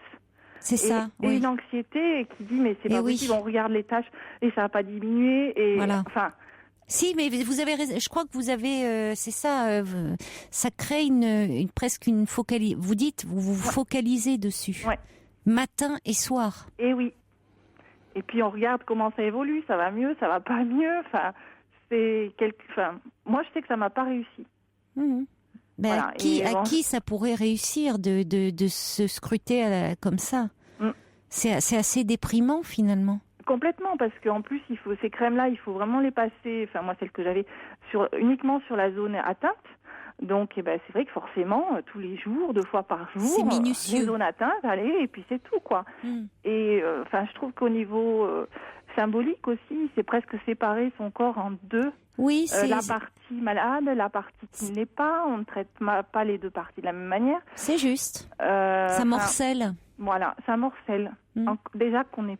C'est ça. Et une anxiété qui dit mais c'est pas possible, on regarde les tâches et ça va pas diminuer. Et voilà. Enfin. Si, mais vous avez raison. Je crois que vous avez, c'est ça. Ça crée presque une focalisation. Vous dites, vous focalisez dessus. Ouais. Matin et soir. Et oui. Et puis on regarde comment ça évolue. Ça va mieux, ça va pas mieux. Enfin, moi je sais que ça m'a pas réussi. Mmh. Ben, voilà. À qui ça pourrait réussir de se scruter comme ça? C'est assez déprimant finalement. Complètement, parce qu'en plus, ces crèmes-là, il faut vraiment les passer. Enfin, moi, celles que j'avais uniquement sur la zone atteinte. Donc, c'est vrai que forcément, tous les jours, 2 fois par jour, c'est minutieux. Les zones atteintes, allez, et puis c'est tout, quoi. Et je trouve qu'au niveau symbolique aussi, c'est presque séparer son corps en deux. Oui, la partie malade, la partie qui ne l'est pas. On ne traite pas les 2 parties de la même manière. C'est juste. Ça morcelle. Voilà, ça morcelle. Déjà qu'on est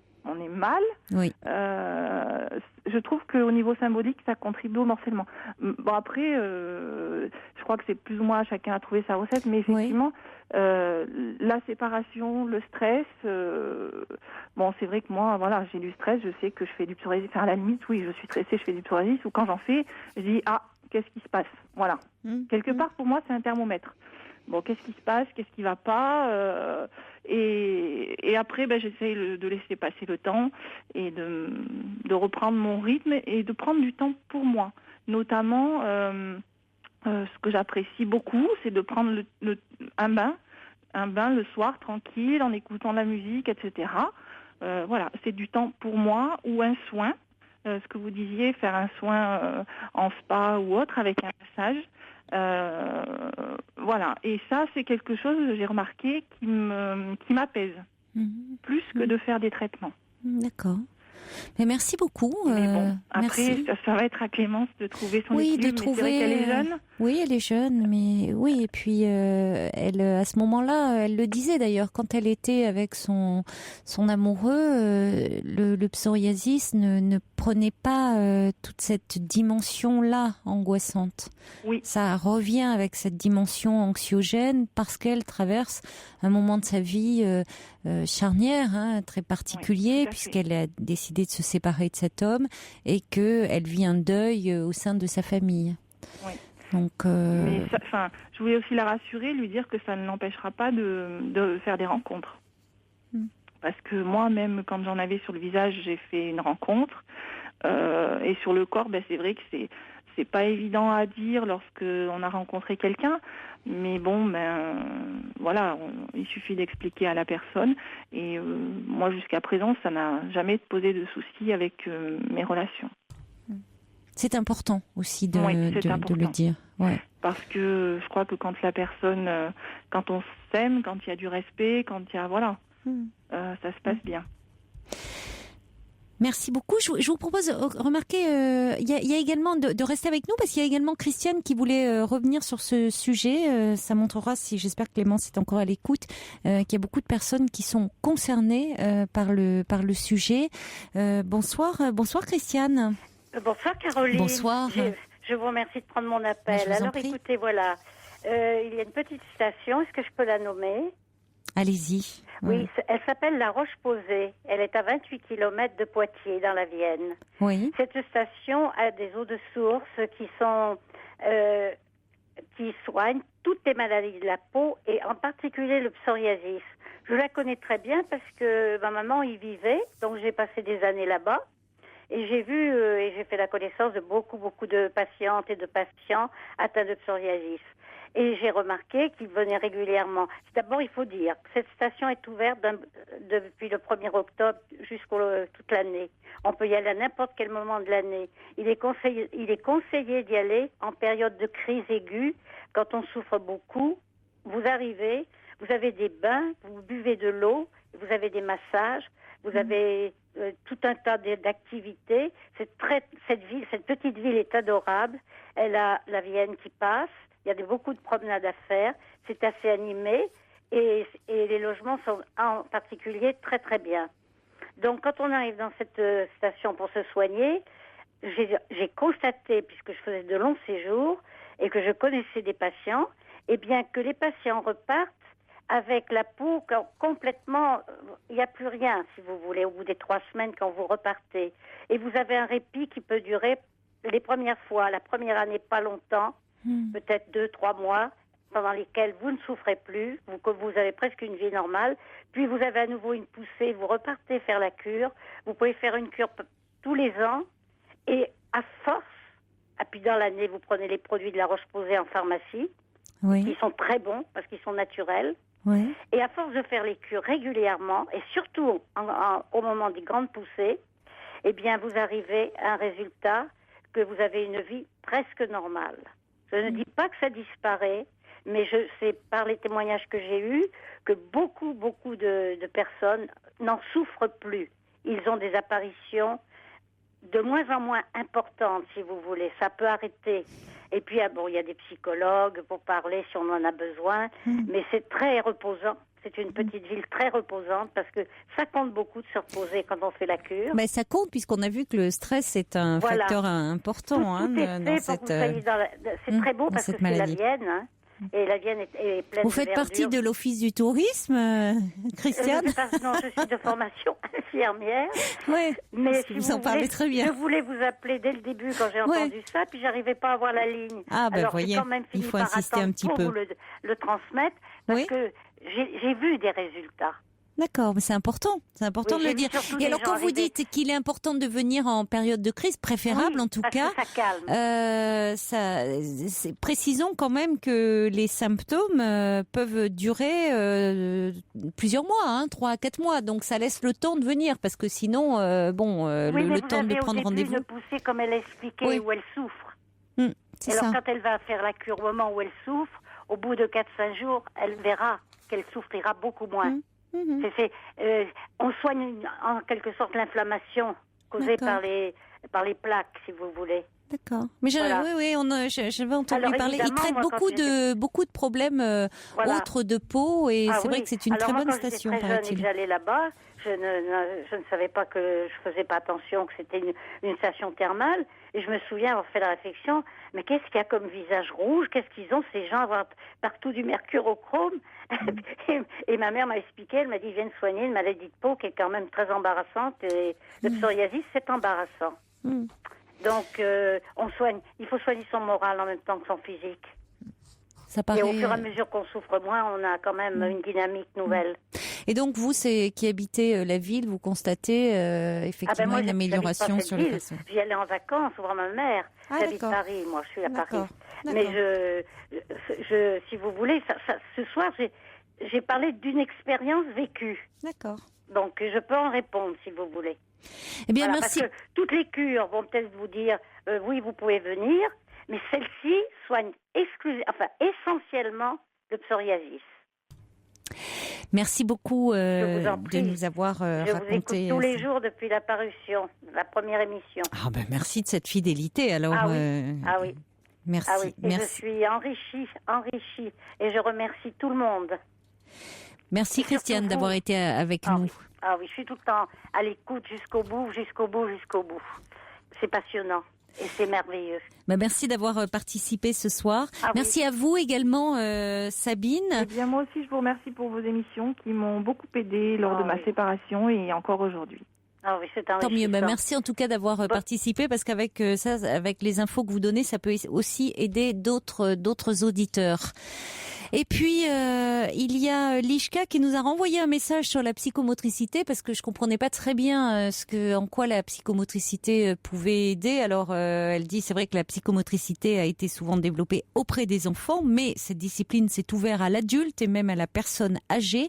mal. Oui. Je trouve qu'au niveau symbolique, ça contribue au morcellement. Bon, après, je crois que c'est plus ou moins chacun a trouvé sa recette, mais effectivement, la séparation, le stress, c'est vrai que moi, voilà, j'ai du stress, je sais que je fais du psoriasis. Enfin, à la limite, oui, je suis stressée, je fais du psoriasis, ou quand j'en fais, je dis, qu'est-ce qui se passe? Voilà. Quelque part, pour moi, c'est un thermomètre. Bon, qu'est-ce qui se passe? Qu'est-ce qui va pas? Et après, j'essaye de laisser passer le temps et de reprendre mon rythme et de prendre du temps pour moi. Notamment, ce que j'apprécie beaucoup, c'est de prendre un bain le soir, tranquille, en écoutant de la musique, etc. Voilà, c'est du temps pour moi, ou un soin. Ce que vous disiez, faire un soin en spa ou autre avec un massage. Voilà, et ça c'est quelque chose que j'ai remarqué qui m'apaise plus que de faire des traitements. D'accord. Mais merci beaucoup. Mais bon, après merci. Ça va être à Clémence de trouver son équilibre. Mais c'est vrai qu'elle est jeune. Oui, elle est jeune, mais oui. Et puis elle, à ce moment-là, elle le disait d'ailleurs, quand elle était avec son amoureux, le psoriasis ne prenait pas toute cette dimension-là angoissante. Oui. Ça revient avec cette dimension anxiogène parce qu'elle traverse un moment de sa vie charnière, très particulier, puisqu'elle a décidé de se séparer de cet homme et qu'elle vit un deuil au sein de sa famille. Oui. Donc, mais je voulais aussi la rassurer, lui dire que ça ne l'empêchera pas de faire des rencontres. Parce que moi, même quand j'en avais sur le visage, j'ai fait une rencontre. Et sur le corps, c'est vrai que c'est pas évident à dire lorsqu'on a rencontré quelqu'un. Mais bon, voilà, il suffit d'expliquer à la personne. Et moi, jusqu'à présent, ça n'a jamais posé de soucis avec mes relations. C'est important aussi de le dire. Ouais. Parce que je crois que quand la personne, quand on s'aime, quand il y a du respect, quand il y a, voilà, ça se passe bien. Merci beaucoup. Je vous propose, remarquez, il y a également de rester avec nous parce qu'il y a également Christiane qui voulait revenir sur ce sujet. Ça montrera, j'espère que Clémence est encore à l'écoute, qu'il y a beaucoup de personnes qui sont concernées par le sujet. Bonsoir Christiane. Bonsoir Caroline. Bonsoir. Je vous remercie de prendre mon appel. Alors écoutez, voilà, il y a une petite station, est-ce que je peux la nommer? Allez-y. Oui, elle s'appelle La Roche-Posay. Elle est à 28 km de Poitiers, dans la Vienne. Oui. Cette station a des eaux de source qui soignent toutes les maladies de la peau et en particulier le psoriasis. Je la connais très bien parce que ma maman y vivait, donc j'ai passé des années là-bas. Et j'ai vu et j'ai fait la connaissance de beaucoup de patientes et de patients atteints de psoriasis. Et j'ai remarqué qu'il venait régulièrement. D'abord, il faut dire que cette station est ouverte depuis le 1er octobre toute l'année. On peut y aller à n'importe quel moment de l'année. Il est conseillé d'y aller en période de crise aiguë, quand on souffre beaucoup. Vous arrivez, vous avez des bains, vous buvez de l'eau, vous avez des massages, vous avez tout un tas d'activités. Cette petite ville est adorable. Elle a la Vienne qui passe. Il y a beaucoup de promenades à faire. C'est assez animé. Et les logements sont en particulier très très bien. Donc quand on arrive dans cette station pour se soigner, j'ai constaté, puisque je faisais de longs séjours et que je connaissais des patients, eh bien que les patients repartent avec la peau complètement, il n'y a plus rien, si vous voulez, au bout des 3 semaines quand vous repartez. Et vous avez un répit qui peut durer les premières fois, la première année pas longtemps, peut-être 2-3 mois, pendant lesquels vous ne souffrez plus, que vous avez presque une vie normale. Puis vous avez à nouveau une poussée, vous repartez faire la cure. Vous pouvez faire une cure tous les ans. Et à force, et puis dans l'année, vous prenez les produits de la Roche-Posay en pharmacie, qui sont très bons parce qu'ils sont naturels. Oui. Et à force de faire les cures régulièrement, et surtout au moment des grandes poussées, eh bien vous arrivez à un résultat que vous avez une vie presque normale. Je ne dis pas que ça disparaît, mais je sais par les témoignages que j'ai eus que beaucoup de personnes n'en souffrent plus. Ils ont des apparitions de moins en moins importantes, si vous voulez. Ça peut arrêter. Et puis, il y a des psychologues pour parler si on en a besoin, mais c'est très reposant. C'est une petite ville très reposante parce que ça compte beaucoup de se reposer quand on fait la cure. Mais ça compte puisqu'on a vu que le stress est un facteur important tout est dans fait pour cette que vous soyez c'est très beau parce que c'est la Vienne. Et la Vienne est pleine de verdure. Vous faites partie de l'Office du tourisme, Christiane? Non, je suis de formation infirmière. Oui, mais si vous en parlez très bien. Je voulais vous appeler dès le début quand j'ai entendu ça, puis j'arrivais pas à avoir la ligne. Alors, voyez, quand même il faut insister un petit peu. Pour vous le transmettre, parce que j'ai vu des résultats. D'accord, mais c'est important de le dire. Et alors quand vous dites qu'il est important de venir en période de crise, préférable en tout cas, ça calme. Précisons quand même que les symptômes peuvent durer plusieurs mois, 3 à 4 mois, donc ça laisse le temps de venir, parce que sinon, le temps de prendre rendez-vous. Une poussée comme elle a expliqué où elle souffre. C'est alors ça. quand elle va faire la cure au moment où elle souffre, au bout de 4-5 jours, elle verra qu'elle souffrira beaucoup moins. On soigne en quelque sorte l'inflammation causée par les plaques, si vous voulez. D'accord. Mais j'avais entendu parler. Il traite beaucoup de problèmes autres de peau, et c'est vrai que c'est une très bonne station. Quand j'étais très jeune et que j'allais là-bas, je ne savais pas que je faisais pas attention, que c'était une station thermale. Et je me souviens avoir fait la réflexion, mais qu'est-ce qu'il y a comme visage rouge? Qu'est-ce qu'ils ont, ces gens, avoir partout du mercurochrome? Et ma mère m'a expliqué, elle m'a dit, ils viennent soigner une maladie de peau qui est quand même très embarrassante. Et le psoriasis, c'est embarrassant. Donc, il faut soigner son moral en même temps que son physique. Ça paraît... Et au fur et à mesure qu'on souffre moins, on a quand même une dynamique nouvelle. Et donc, vous, qui habitez la ville, vous constatez effectivement une amélioration sur les personnes. J'y allais en vacances voir ma mère. J'habite Paris, moi, je suis à Paris. Mais si vous voulez, ce soir, j'ai parlé d'une expérience vécue. D'accord. Donc, je peux en répondre, si vous voulez. Eh bien, merci. Parce que toutes les cures vont peut-être vous dire, oui, vous pouvez venir, mais celle-ci soigne essentiellement le psoriasis. Merci beaucoup de nous avoir raconté. Je vous écoute tous les jours depuis la parution, la première émission. Merci de cette fidélité. Alors, oui. Merci. Je suis enrichie, et je remercie tout le monde. Merci Christiane d'avoir été avec nous. Oui, je suis tout le temps à l'écoute jusqu'au bout. C'est passionnant. Et c'est merveilleux. Merci d'avoir participé ce soir. Merci à vous également, Sabine. Eh bien, moi aussi, je vous remercie pour vos émissions qui m'ont beaucoup aidée lors de ma séparation et encore aujourd'hui. Ah oui, c'est Tant mieux. enrichissant. Merci en tout cas d'avoir participé, parce qu'avec ça, avec les infos que vous donnez, ça peut aussi aider d'autres auditeurs. Et puis il y a Lishka qui nous a renvoyé un message sur la psychomotricité, parce que je comprenais pas très bien en quoi la psychomotricité pouvait aider. Alors elle dit, c'est vrai que la psychomotricité a été souvent développée auprès des enfants, mais cette discipline s'est ouverte à l'adulte et même à la personne âgée.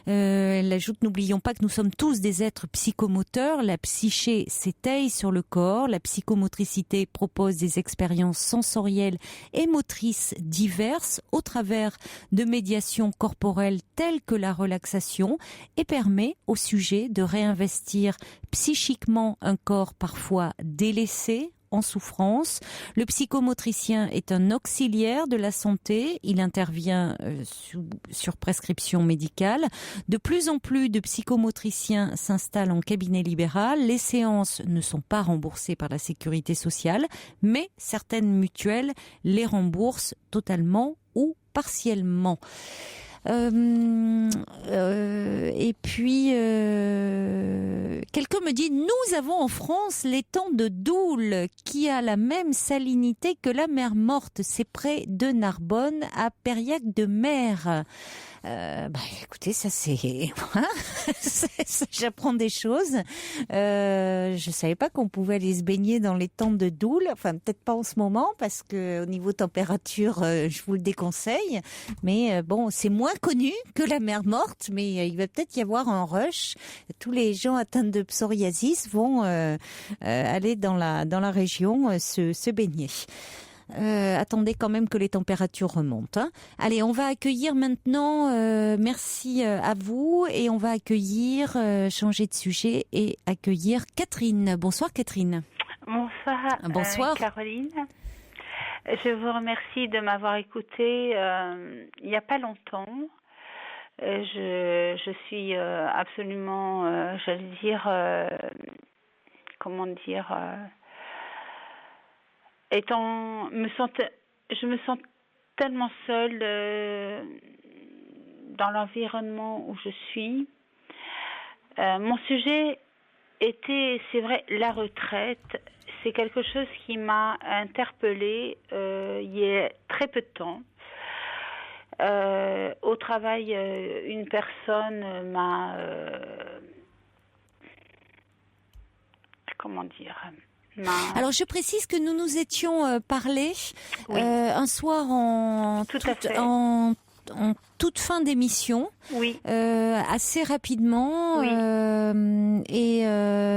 Elle ajoute, n'oublions pas que nous sommes tous des êtres psychomoteurs. La psyché s'étaye sur le corps. La psychomotricité propose des expériences sensorielles et motrices diverses au travers de médiations corporelles telles que la relaxation, et permet au sujet de réinvestir psychiquement un corps parfois délaissé, en souffrance. Le psychomotricien est un auxiliaire de la santé. Il intervient sur prescription médicale. De plus en plus de psychomotriciens s'installent en cabinet libéral. Les séances ne sont pas remboursées par la sécurité sociale, mais certaines mutuelles les remboursent totalement ou partiellement. Et puis quelqu'un me dit, nous avons en France l'étang de Doul qui a la même salinité que la mer Morte. C'est près de Narbonne, à Périac-de-Mer. Écoutez, ça c'est j'apprends des choses. Je savais pas qu'on pouvait aller se baigner dans l'étang de Doul. Enfin, peut-être pas en ce moment, parce que au niveau température, je vous le déconseille. Mais bon, c'est moins connu que la mer Morte, mais il va peut-être y avoir un rush. Tous les gens atteints de psoriasis vont aller dans la région se baigner. Attendez quand même que les températures remontent. Hein. Allez, on va accueillir maintenant, merci à vous, et on va accueillir, changer de sujet et accueillir Catherine. Bonsoir Catherine. Bonsoir, Bonsoir. Caroline. Je vous remercie de m'avoir écoutée il n'y a pas longtemps. Je suis absolument, j'allais dire, comment dire, je me sens tellement seule dans l'environnement où je suis. Mon sujet était, c'est vrai, la retraite. C'est quelque chose qui m'a interpellée il y a très peu de temps. Au travail, une personne m'a... comment dire... Alors je précise que nous nous étions parlé oui. Un soir en toute fin d'émission, oui. Assez rapidement, oui. Et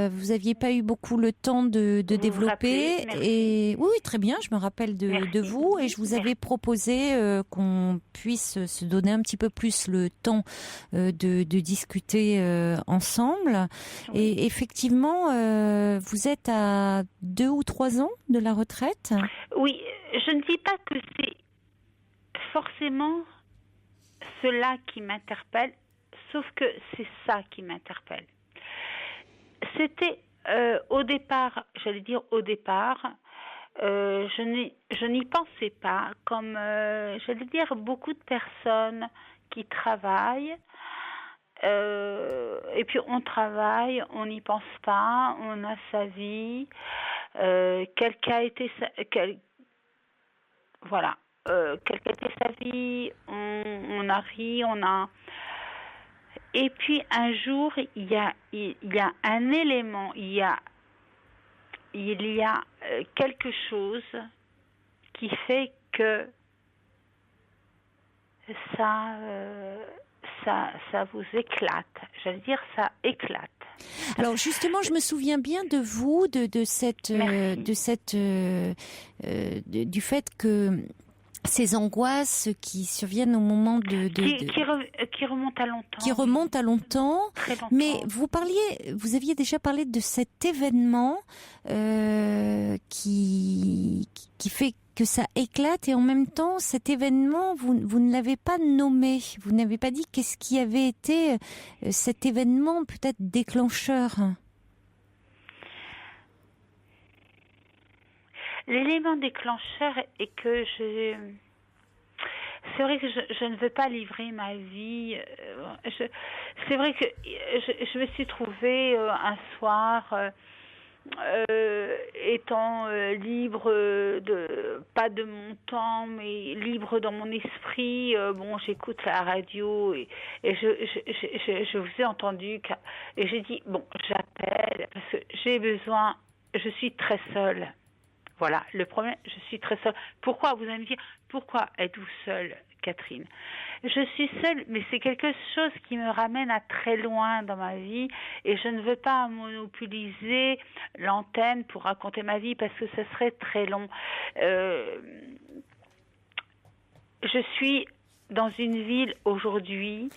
vous aviez pas eu beaucoup le temps de développer. Et oui, très bien, je me rappelle de vous, et je vous avais proposé qu'on puisse se donner un petit peu plus le temps de discuter ensemble. Oui. Et effectivement, vous êtes à 2 ou 3 ans de la retraite. Oui, je ne dis pas que c'est forcément cela qui m'interpelle, sauf que c'est ça qui m'interpelle. C'était au départ, je n'y pensais pas, comme j'allais dire beaucoup de personnes qui travaillent, et puis on travaille, on n'y pense pas, on a sa vie, quelle a été sa vie, on a ri, et puis un jour il y a un élément, il y a quelque chose qui fait que ça vous éclate. J'allais dire, ça éclate. Alors justement, je me souviens bien de vous, du fait que ces angoisses qui surviennent au moment qui remontent à longtemps. Qui remontent à longtemps. Très longtemps. Mais vous aviez déjà parlé de cet événement qui fait que ça éclate, et en même temps, cet événement, vous ne l'avez pas nommé. Vous n'avez pas dit qu'est-ce qui avait été cet événement peut-être déclencheur. L'élément déclencheur est que c'est vrai que je ne veux pas livrer ma vie. C'est vrai que je me suis trouvée un soir étant libre pas de mon temps, mais libre dans mon esprit. Bon, j'écoute la radio et je vous ai entendu et j'ai dit bon, j'appelle parce que j'ai besoin. Je suis très seule. Voilà, le problème, je suis très seule. Pourquoi? Vous allez me dire, pourquoi êtes-vous seule, Catherine? Je suis seule, mais c'est quelque chose qui me ramène à très loin dans ma vie et je ne veux pas monopoliser l'antenne pour raconter ma vie parce que ça serait très long. Je suis dans une ville aujourd'hui.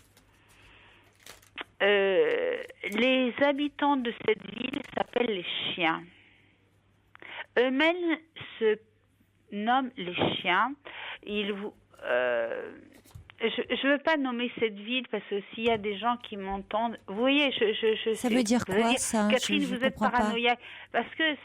Les habitants de cette ville s'appellent les chiens. Eux-mêmes se nomment les chiens. Je veux pas nommer cette ville parce que s'il y a des gens qui m'entendent, vous voyez, ça veut dire quoi ça? Catherine, vous êtes paranoïaque parce que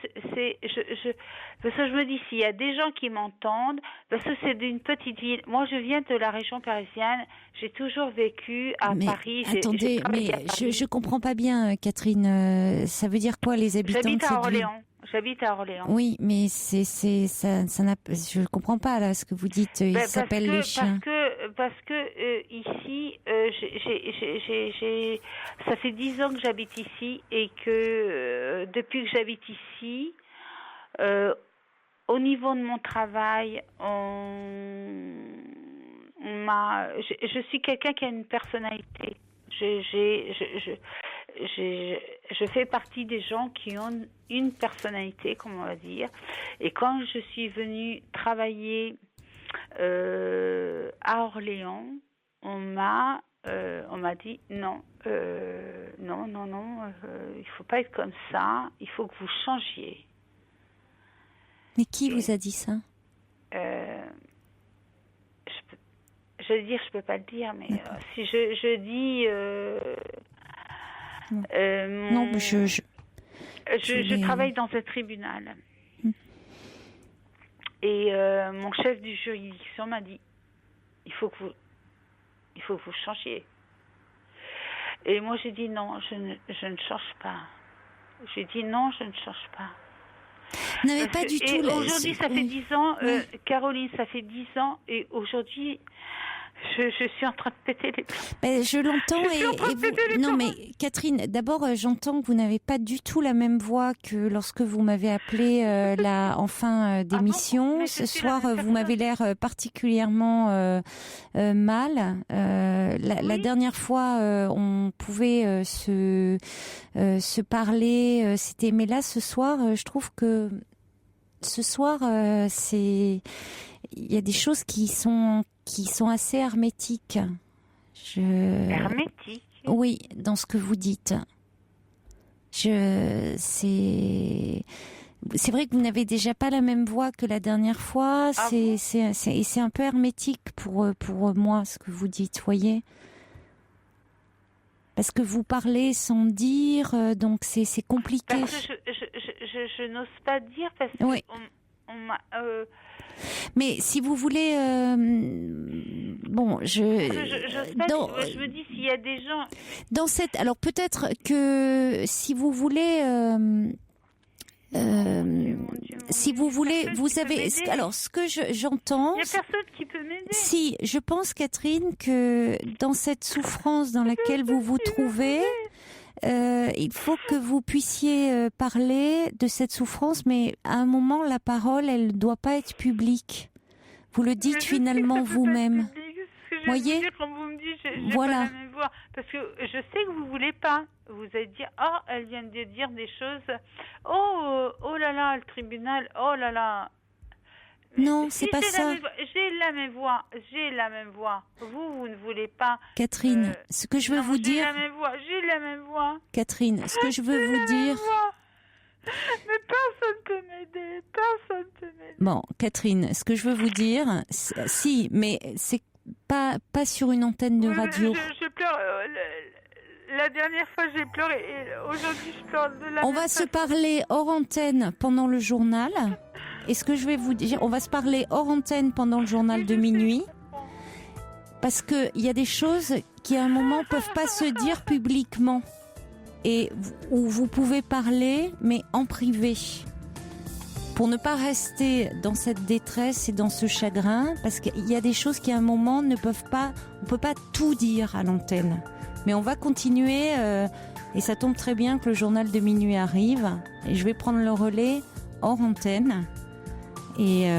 parce que je me dis s'il y a des gens qui m'entendent, parce que c'est d'une petite ville. Moi, je viens de la région parisienne. J'ai toujours vécu à Paris. Attendez, je comprends pas bien, Catherine. Ça veut dire quoi les habitants de cette ville? J'habite à Orléans. Oui, mais ça n'a, je ne comprends pas là ce que vous dites. Ils s'appellent les chiens. Parce que ici, ça fait 10 ans que j'habite ici et que depuis que j'habite ici, au niveau de mon travail, je suis quelqu'un qui a une personnalité. Je fais partie des gens qui ont une personnalité, comme on va dire. Et quand je suis venue travailler à Orléans, on m'a dit non, il faut pas être comme ça, il faut que vous changiez. Mais qui vous a dit ça? Je veux dire, je peux pas le dire, mais si je dis. Non, je travaille dans un tribunal. Et mon chef de juridiction m'a dit il faut que vous changiez. Et moi j'ai dit non, je ne change pas. J'ai dit non, je ne change pas. Vous n'avez pas du tout. Et aujourd'hui, ça fait 10 ans, Caroline, ça fait 10 ans, et aujourd'hui. Je suis en train de péter les plombs. Je l'entends non mais Catherine, d'abord j'entends que vous n'avez pas du tout la même voix que lorsque vous m'avez appelé en fin d'émission. Ce soir vous m'avez l'air particulièrement mal. La dernière fois on pouvait se parler, c'était, mais là ce soir je trouve que ce soir il y a des choses qui sont assez hermétiques. Hermétiques? Oui, dans ce que vous dites. C'est vrai que vous n'avez déjà pas la même voix que la dernière fois. C'est un peu hermétique pour moi, ce que vous dites, voyez. Parce que vous parlez sans dire, donc c'est compliqué. Parce que je n'ose pas dire parce que oui. on m'a... Mais si vous voulez, je me dis s'il y a des gens dans cette, alors peut-être que si vous voulez, si vous voulez, vous avez, alors ce que j'entends, il y a personne qui peut m'aider. Si, je pense, Catherine, que dans cette souffrance dans laquelle vous vous trouvez, il faut que vous puissiez parler de cette souffrance, mais à un moment, la parole, elle ne doit pas être publique. Vous le dites finalement vous-même. Voyez ? Quand vous me dites, j'ai voilà. pas la même voix, parce que je sais que vous voulez pas. Vous allez dire, elle vient de dire des choses. Oh là là, le tribunal. Oh là là. Non, c'est pas ça. J'ai la même voix. Vous ne voulez pas. Catherine, ce que je veux vous dire. J'ai la même voix. Catherine, ce que je veux vous dire. Mais personne peut m'aider. Bon, Catherine, ce que je veux vous dire, si, mais c'est pas sur une antenne de radio. Je pleure. La dernière fois, j'ai pleuré. Et aujourd'hui, je pleure de la. On va se parler hors antenne pendant le journal. Et ce que je vais vous dire, on va se parler hors antenne pendant le journal de minuit. parce qu'il y a des choses qui à un moment peuvent pas se dire publiquement et où vous pouvez parler mais en privé pour ne pas rester dans cette détresse et dans ce chagrin, parce qu'il y a des choses qui à un moment on peut pas tout dire à l'antenne, mais on va continuer et ça tombe très bien que le journal de minuit arrive et je vais prendre le relais hors antenne et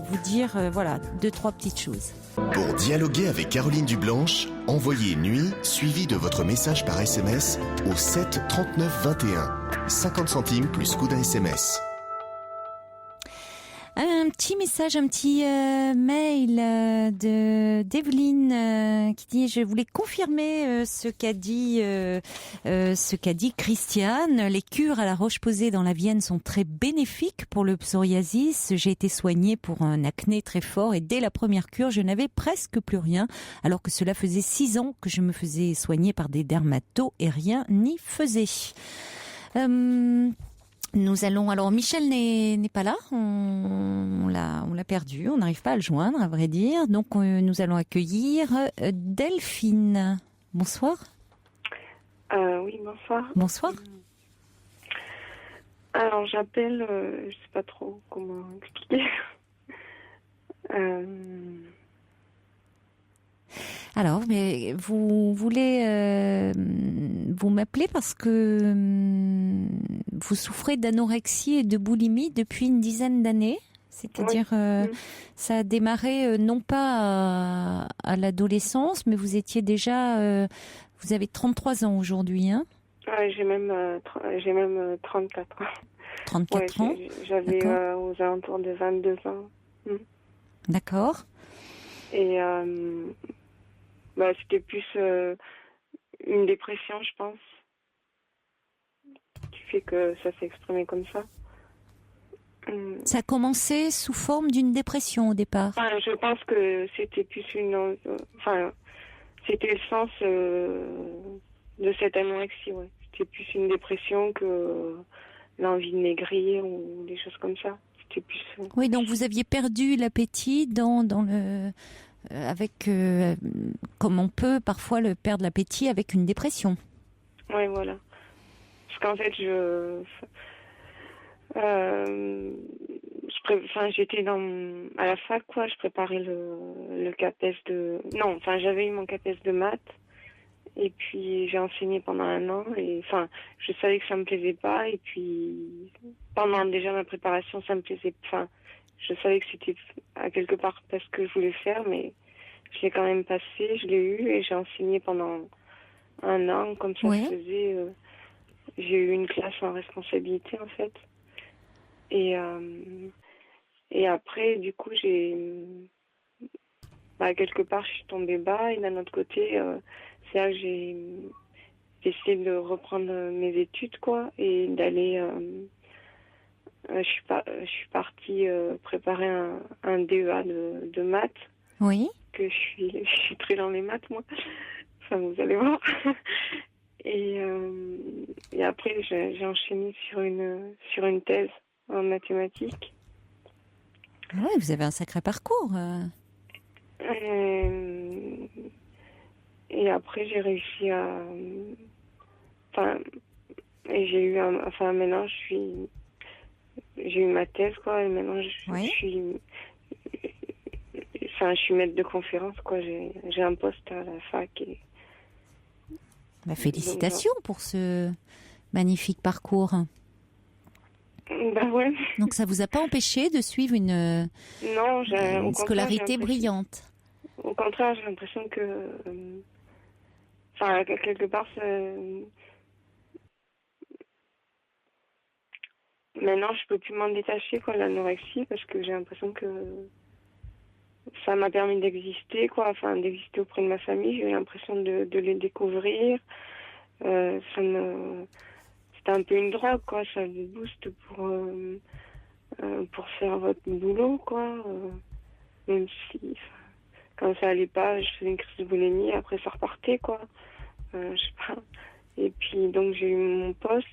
vous dire voilà 2-3 petites choses. Pour dialoguer avec Caroline Dublanche, envoyez nuit suivi de votre message par SMS au 7 39 21. 50 centimes plus coût d'un SMS. Un petit message, un petit mail de d'Evelyne qui dit: je voulais confirmer ce qu'a dit Christiane. Les cures à la Roche-Posay dans la Vienne sont très bénéfiques pour le psoriasis. J'ai été soignée pour un acné très fort et dès la première cure, je n'avais presque plus rien, alors que cela faisait 6 ans que je me faisais soigner par des dermatos et rien n'y faisait. Nous allons, alors Michel n'est pas là, on l'a perdu, on n'arrive pas à le joindre à vrai dire, donc nous allons accueillir Delphine. Bonsoir. Oui, bonsoir. Bonsoir. Alors j'appelle, je sais pas trop comment expliquer. Alors, mais vous voulez vous m'appeler parce que vous souffrez d'anorexie et de boulimie depuis une dizaine d'années. C'est-à-dire, ça a démarré non pas à l'adolescence, mais vous étiez déjà, vous avez 33 ans aujourd'hui, hein? Ouais, j'ai même 34 ans. 34 ans. J'avais aux alentours de 22 ans. D'accord. Et c'était plus une dépression, je pense, qui fait que ça s'est exprimé comme ça. Ça a commencé sous forme d'une dépression au départ. Je pense que c'était plus c'était le sens de cette anorexie, ouais. C'était plus une dépression que l'envie de maigrir ou des choses comme ça. C'était plus. Oui, donc vous aviez perdu l'appétit dans le. Comme on peut parfois perdre l'appétit avec une dépression. Oui, voilà. Parce qu'en fait, j'étais à la fac, quoi. Je préparais le CAPES j'avais eu mon CAPES de maths. Et puis, j'ai enseigné pendant 1 an. Et je savais que ça me plaisait pas. Et puis, pendant déjà ma préparation, ça me plaisait. Je savais que c'était à quelque part pas ce que je voulais faire, mais je l'ai quand même passé, je l'ai eu et j'ai enseigné pendant 1 an, comme ça se faisait. J'ai eu une classe en responsabilité, en fait. Et après, du coup, quelque part, je suis tombée bas et d'un autre côté, c'est là que j'ai essayé de reprendre mes études, quoi, et d'aller. Je suis partie préparer un DEA de maths. Oui. Que je suis très dans les maths, moi. Enfin, vous allez voir. Et après, j'ai enchaîné sur une thèse en mathématiques. Oui, vous avez un sacré parcours. Et après, j'ai réussi à. Et j'ai eu maintenant, j'ai eu ma thèse, quoi, et maintenant je suis maître de conférence, quoi. J'ai un poste à la fac. Et... félicitations pour ce magnifique parcours. Ouais. Donc ça vous a pas empêché de suivre une scolarité brillante? Au contraire, j'ai l'impression que... quelque part, maintenant, je peux plus m'en détacher, quoi, l'anorexie, parce que j'ai l'impression que ça m'a permis d'exister, quoi, d'exister auprès de ma famille. J'ai eu l'impression de les découvrir. C'était un peu une drogue, quoi. Ça vous booste pour faire votre boulot, quoi. Même si, quand ça allait pas, je faisais une crise de boulimie, après ça repartait, quoi. Je sais pas. Et puis, donc, j'ai eu mon poste,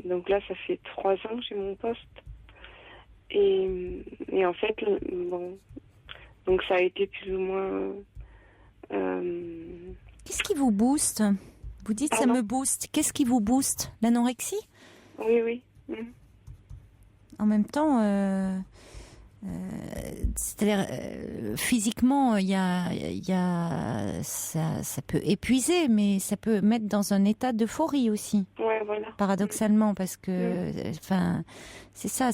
donc là, ça fait 3 ans que j'ai mon poste. Et en fait, Donc ça a été plus ou moins... Qu'est-ce qui vous booste? Vous dites ça me booste. Qu'est-ce qui vous booste? L'anorexie? Oui, oui. En même temps, c'est-à-dire physiquement, ça peut épuiser, mais ça peut mettre dans un état d'euphorie aussi. Ouais, voilà. Paradoxalement, parce que, c'est ça,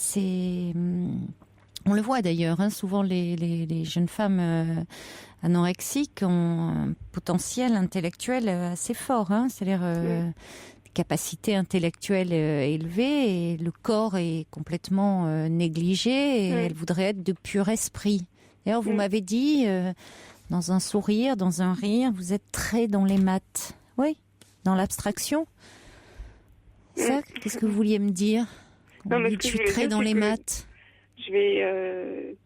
on le voit d'ailleurs, hein, souvent les jeunes femmes anorexiques ont un potentiel intellectuel assez fort, hein, c'est-à-dire des capacités intellectuelles élevées, et le corps est complètement négligé, et elles voudraient être de pur esprit. D'ailleurs, vous m'avez dit, dans un sourire, dans un rire, vous êtes très dans les maths. Oui, dans l'abstraction. Ça, qu'est-ce que vous vouliez me dire? Non, mais je suis très dans les maths. Je vais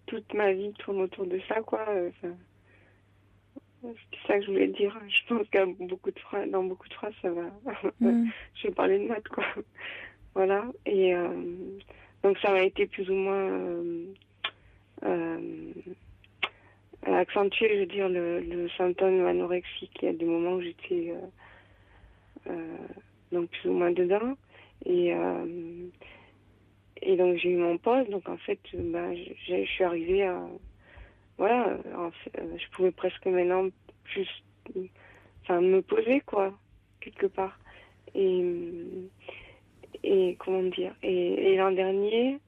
toute ma vie tourne autour de ça, quoi. C'est ça que je voulais dire. Je pense qu'à dans beaucoup de phrases, ça va. Je vais parler de maths, quoi. Voilà. Et donc ça m'a été plus ou moins accentué, je veux dire, le symptôme anorexique. Il y a des moments où j'étais donc plus ou moins dedans. Et donc j'ai eu mon poste, donc en fait, je suis arrivée à... Voilà, je pouvais presque maintenant juste me poser, quoi, quelque part. Et comment dire, et l'an dernier,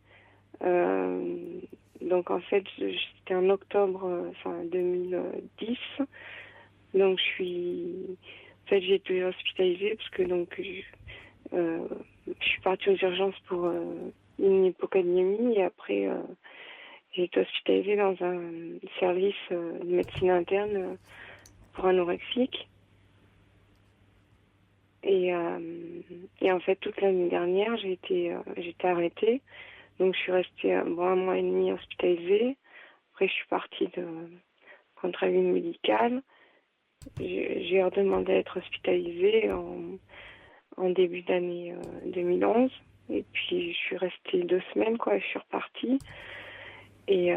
donc en fait, c'était en octobre 2010, donc j'ai été hospitalisée parce que donc je suis partie aux urgences pour une hypokaliémie, et après j'ai été hospitalisée dans un service de médecine interne pour anorexique. Et en fait, toute l'année dernière, j'étais arrêtée. Donc je suis restée un mois et demi hospitalisée. Après, je suis partie contre avis médical. J'ai redemandé à être hospitalisée en début d'année 2011. Et puis je suis restée 2 semaines, quoi, et je suis repartie. Et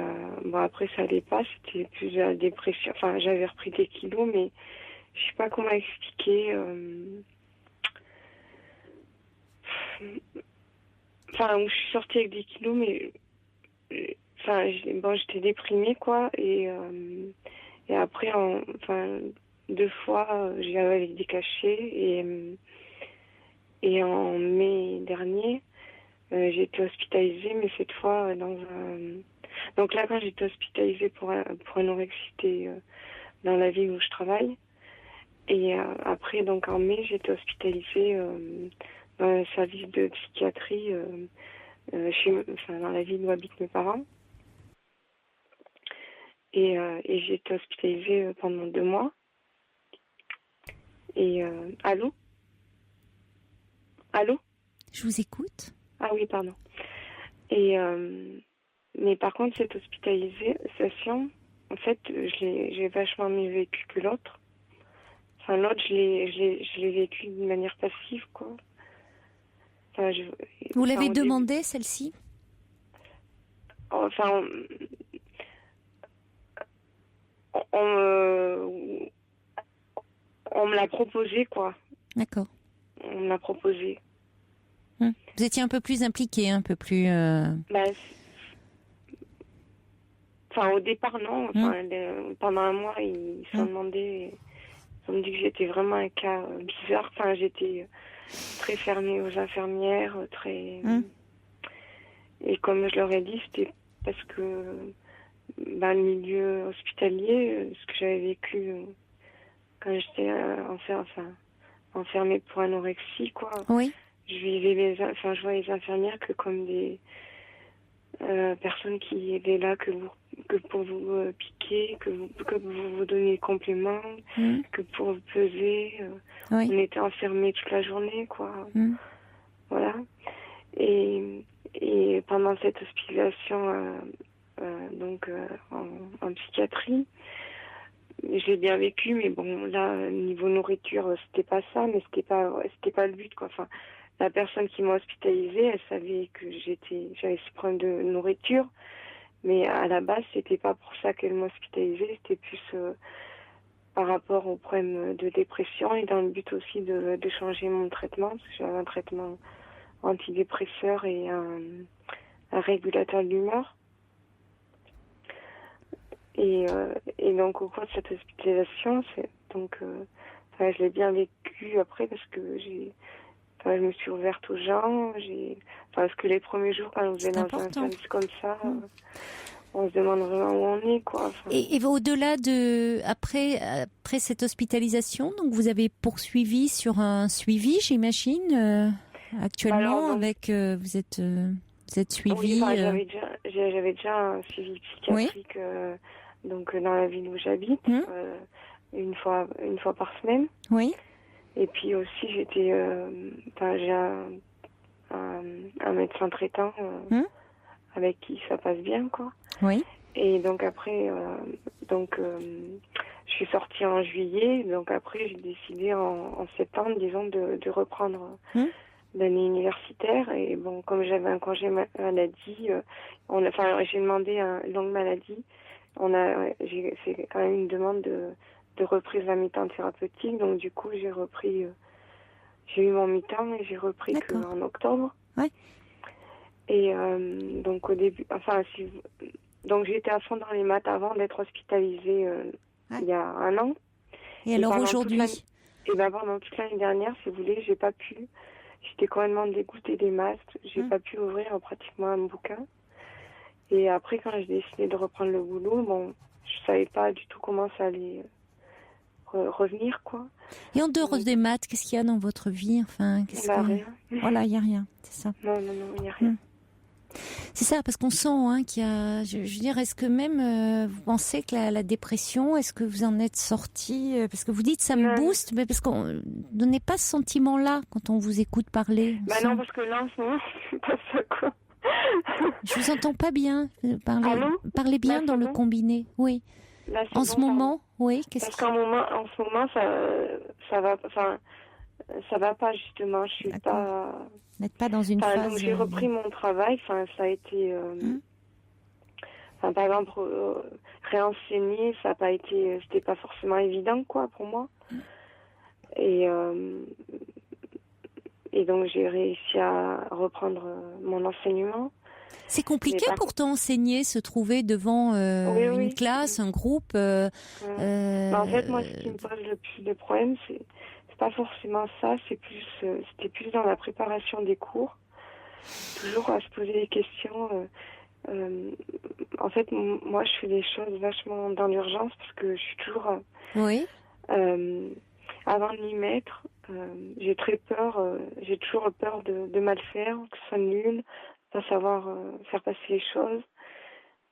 après ça allait pas, c'était plus de la dépression. Enfin, j'avais repris des kilos, mais je sais pas comment expliquer. Je suis sortie avec des kilos, mais j'étais déprimée, quoi. Et après, 2 fois, j'y avais avec des cachets. Et en mai dernier, j'ai été hospitalisée, mais cette fois dans un... Donc là, quand j'étais hospitalisée pour anorexie, c'était dans la ville où je travaille. Et après, donc en mai, j'ai été hospitalisée dans un service de psychiatrie dans la ville où habitent mes parents. Et j'ai été hospitalisée pendant 2 mois. Et allô? Allô? Je vous écoute. Ah oui, pardon. Et mais par contre, cette hospitalisation, en fait, j'ai vachement mieux vécu que l'autre. Enfin, l'autre, je l'ai vécu d'une manière passive, quoi. Vous l'avez demandé, celle-ci? Enfin, on me l'a proposé, quoi. D'accord. On me l'a proposé. Vous étiez un peu plus impliquée, un peu plus... au départ, non. Pendant un mois, ils se sont demandé... Ils ont dit que j'étais vraiment un cas bizarre. Enfin, j'étais très fermée aux infirmières, très... Et comme je leur ai dit, c'était parce que le milieu hospitalier, ce que j'avais vécu quand j'étais enfermée pour anorexie, quoi. Oui. Je voyais les infirmières que comme des personnes qui étaient là que pour vous piquer, que vous donniez des compléments, que pour vous peser. Oui. On était enfermés toute la journée, quoi. Voilà. Et pendant cette hospitalisation en psychiatrie, je l'ai bien vécu, mais bon, là, niveau nourriture, c'était pas ça, mais c'était pas le but, quoi. Enfin, la personne qui m'a hospitalisée, elle savait que j'avais ce problème de nourriture, Mais à la base, c'était pas pour ça qu'elle m'hospitalisait, c'était plus par rapport au problème de dépression et dans le but aussi de changer mon traitement, parce que j'avais un traitement antidépresseur et un régulateur de l'humeur. Et donc au cours de cette hospitalisation, je l'ai bien vécu après parce que je me suis ouverte aux gens. Parce que les premiers jours quand on faisait dans un service comme ça, on se demande vraiment où on est, quoi. Et au-delà après cette hospitalisation, donc vous avez poursuivi sur un suivi, j'imagine, actuellement, avec vous êtes suivi. Oui, j'avais déjà un suivi psychiatrique, donc dans la ville où j'habite, une fois par semaine. Oui. Et puis aussi j'ai un médecin traitant avec qui ça passe bien, quoi. Oui. Et donc après, je suis sortie en juillet. Donc après, j'ai décidé en septembre, disons, de reprendre l'année universitaire. Et bon, comme j'avais un congé maladie, j'ai demandé une longue maladie. J'ai fait quand même une demande de reprise à mi-temps thérapeutique. Donc du coup, j'ai eu mon mi-temps et j'ai repris en octobre. Ouais. Et donc au début, donc j'étais à fond dans les maths avant d'être hospitalisée il y a un an. Et alors aujourd'hui? Pendant toute l'année dernière, si vous voulez, j'ai pas pu. J'étais complètement dégoûtée des maths. J'ai pas pu ouvrir pratiquement un bouquin. Et après, quand j'ai décidé de reprendre le boulot, je savais pas du tout comment ça allait revenir, quoi. Et en dehors des maths, qu'est-ce qu'il y a dans votre vie? Enfin, rien. Voilà, il y a rien, c'est ça. Non, il y a rien. C'est ça, parce qu'on sent qu'il y a... Je veux dire, est-ce que même vous pensez que la dépression, est-ce que vous en êtes sorti? Parce que vous dites ça me booste, mais parce qu'on ne donnait pas ce sentiment-là quand on vous écoute parler. Non, parce que là, en ce moment, c'est pas ça, quoi. Je vous entends pas bien. Parlez bien là, dans le combiné. Oui. Là, en ce moment, oui. Parce qu'en ce moment, ça va. Enfin, ça va pas, justement. Je suis pas. Vous n'êtes pas dans une phase. Donc j'ai repris mon travail. Enfin, ça a été. Par exemple, réenseigner, ça n'a pas été. C'était pas forcément évident, quoi, pour moi. Et donc j'ai réussi à reprendre mon enseignement. C'est compliqué pourtant enseigner, se trouver devant une classe, un groupe. En fait, moi, ce qui me pose le plus de problèmes, c'est pas forcément ça. C'était plus dans la préparation des cours. Toujours à se poser des questions. En fait, moi, je fais des choses vachement dans l'urgence parce que je suis toujours. Avant de m'y mettre, j'ai très peur. J'ai toujours peur de mal faire, que ce soit nul. Pas savoir faire passer les choses,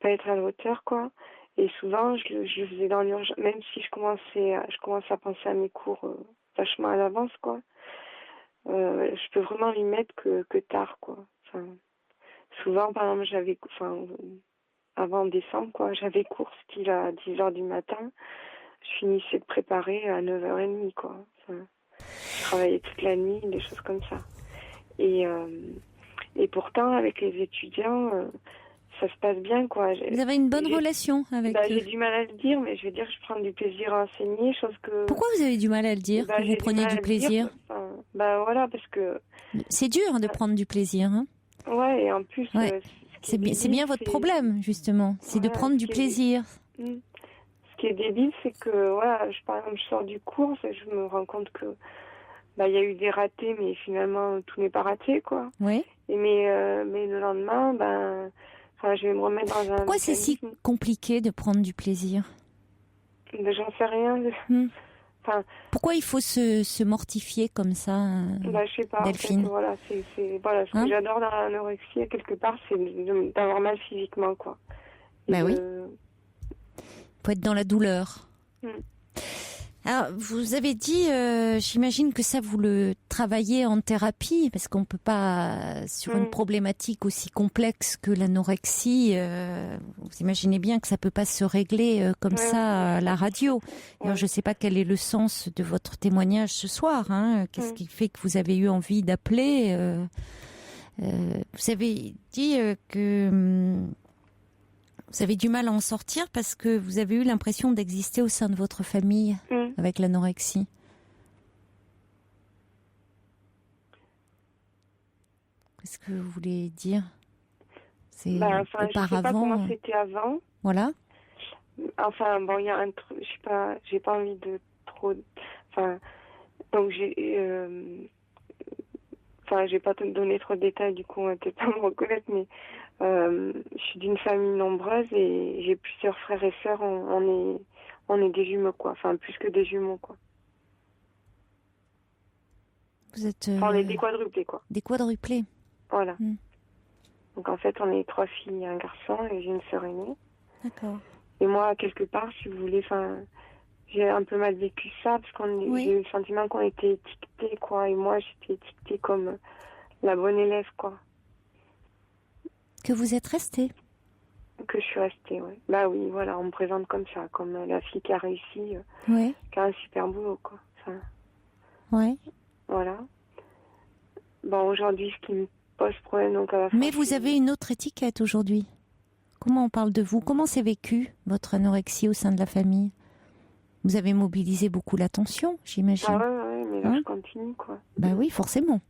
pas être à la hauteur, quoi. Et souvent, je le faisais dans l'urgence, même si je commence à penser à mes cours vachement à l'avance, quoi. Je peux vraiment m'y mettre que tard, quoi. Enfin, souvent, par exemple, avant décembre, quoi, j'avais cours style à 10h du matin. Je finissais de préparer à 9h30, quoi. Enfin, je travaillais toute la nuit, des choses comme ça. Et pourtant, avec les étudiants, ça se passe bien, quoi. Vous avez une bonne relation avec eux? J'ai du mal à le dire, mais je veux dire que je prends du plaisir à enseigner, chose que... Pourquoi vous avez du mal à le dire, que vous prenez du plaisir? Voilà, parce que... C'est dur de prendre du plaisir, hein? Ouais, et en plus... C'est bien votre problème, justement, c'est de prendre du plaisir. Ce qui est débile, c'est que, par exemple, je sors du cours, je me rends compte que... il y a eu des ratés, mais finalement, tout n'est pas raté, quoi. Oui. Mais le lendemain, je vais me remettre dans un... Pourquoi c'est si compliqué de prendre du plaisir? J'en sais rien. Pourquoi il faut se mortifier comme ça, je sais pas, Delphine? En fait, ce que j'adore dans l'anorexie, quelque part, c'est d'avoir mal physiquement, quoi. Oui. Il faut être dans la douleur. Alors, vous avez dit, j'imagine que ça, vous le travaillez en thérapie, parce qu'on peut pas, sur une problématique aussi complexe que l'anorexie, vous imaginez bien que ça peut pas se régler comme ça à la radio. Alors, je sais pas quel est le sens de votre témoignage ce soir, hein. Qu'est-ce qui fait que vous avez eu envie d'appeler? Vous avez dit que Vous avez du mal à en sortir parce que vous avez eu l'impression d'exister au sein de votre famille avec l'anorexie. Qu'est-ce que vous voulez dire? C'est auparavant. Je sais pas comment c'était avant. Voilà. Enfin, bon, il y a un truc, j'ai pas envie de trop. Enfin, donc je vais pas te donner trop de détails, du coup, on va peut-être pas me reconnaître, mais je suis d'une famille nombreuse et j'ai plusieurs frères et sœurs. On est des jumeaux, quoi. Enfin, plus que des jumeaux, quoi. Vous êtes. Enfin, on est des quadruplés, quoi. Des quadruplés. Voilà. Donc, en fait, on est 3 filles et un garçon et j'ai une sœur aînée. D'accord. Et moi, quelque part, si vous voulez, j'ai un peu mal vécu ça parce j'ai eu le sentiment qu'on était étiquetés, quoi. Et moi, j'étais étiquetée comme la bonne élève, quoi. Que vous êtes restée? Que je suis restée, oui. Bah oui, voilà, on me présente comme ça, comme la fille qui a réussi, qui a un super boulot, quoi. Enfin, voilà. Bon, aujourd'hui, ce qui me pose problème, donc à la fin. Mais vous avez une autre étiquette aujourd'hui. Comment on parle de vous? Comment s'est vécu votre anorexie au sein de la famille? Vous avez mobilisé beaucoup l'attention, j'imagine. Ah ouais, mais là, je continue, quoi. Bah oui, forcément.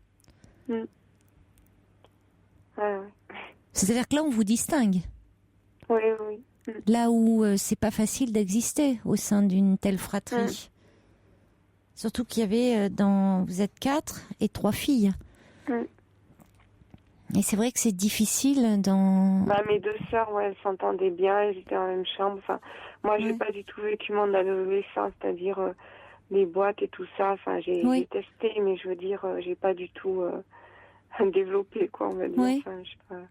Ouais. C'est-à-dire que là, on vous distingue. Oui. Là où c'est pas facile d'exister au sein d'une telle fratrie. Surtout qu'il y avait vous êtes 4 et 3 filles. Et c'est vrai que c'est difficile dans... Mes 2 sœurs, elles s'entendaient bien, elles étaient dans la même chambre. Enfin, moi, j'ai pas du tout vécu mon adolescence, c'est-à-dire les boîtes et tout ça. Enfin, j'ai testé, mais je veux dire, j'ai pas du tout développé, quoi, on va dire. Enfin, je sais pas.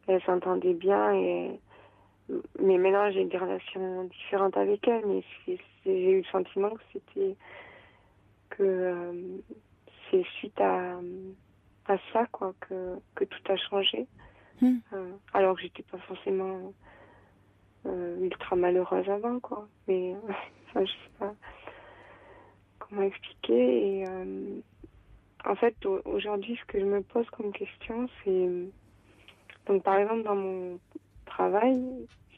Elles s'entendaient bien, mais maintenant, j'ai des relations différentes avec elles, mais j'ai eu le sentiment que c'est suite à ça, quoi, que tout a changé. Alors que j'étais pas forcément ultra malheureuse avant, quoi. Mais je sais pas comment expliquer. Et en fait, aujourd'hui, ce que je me pose comme question, c'est... Donc, par exemple, dans mon travail,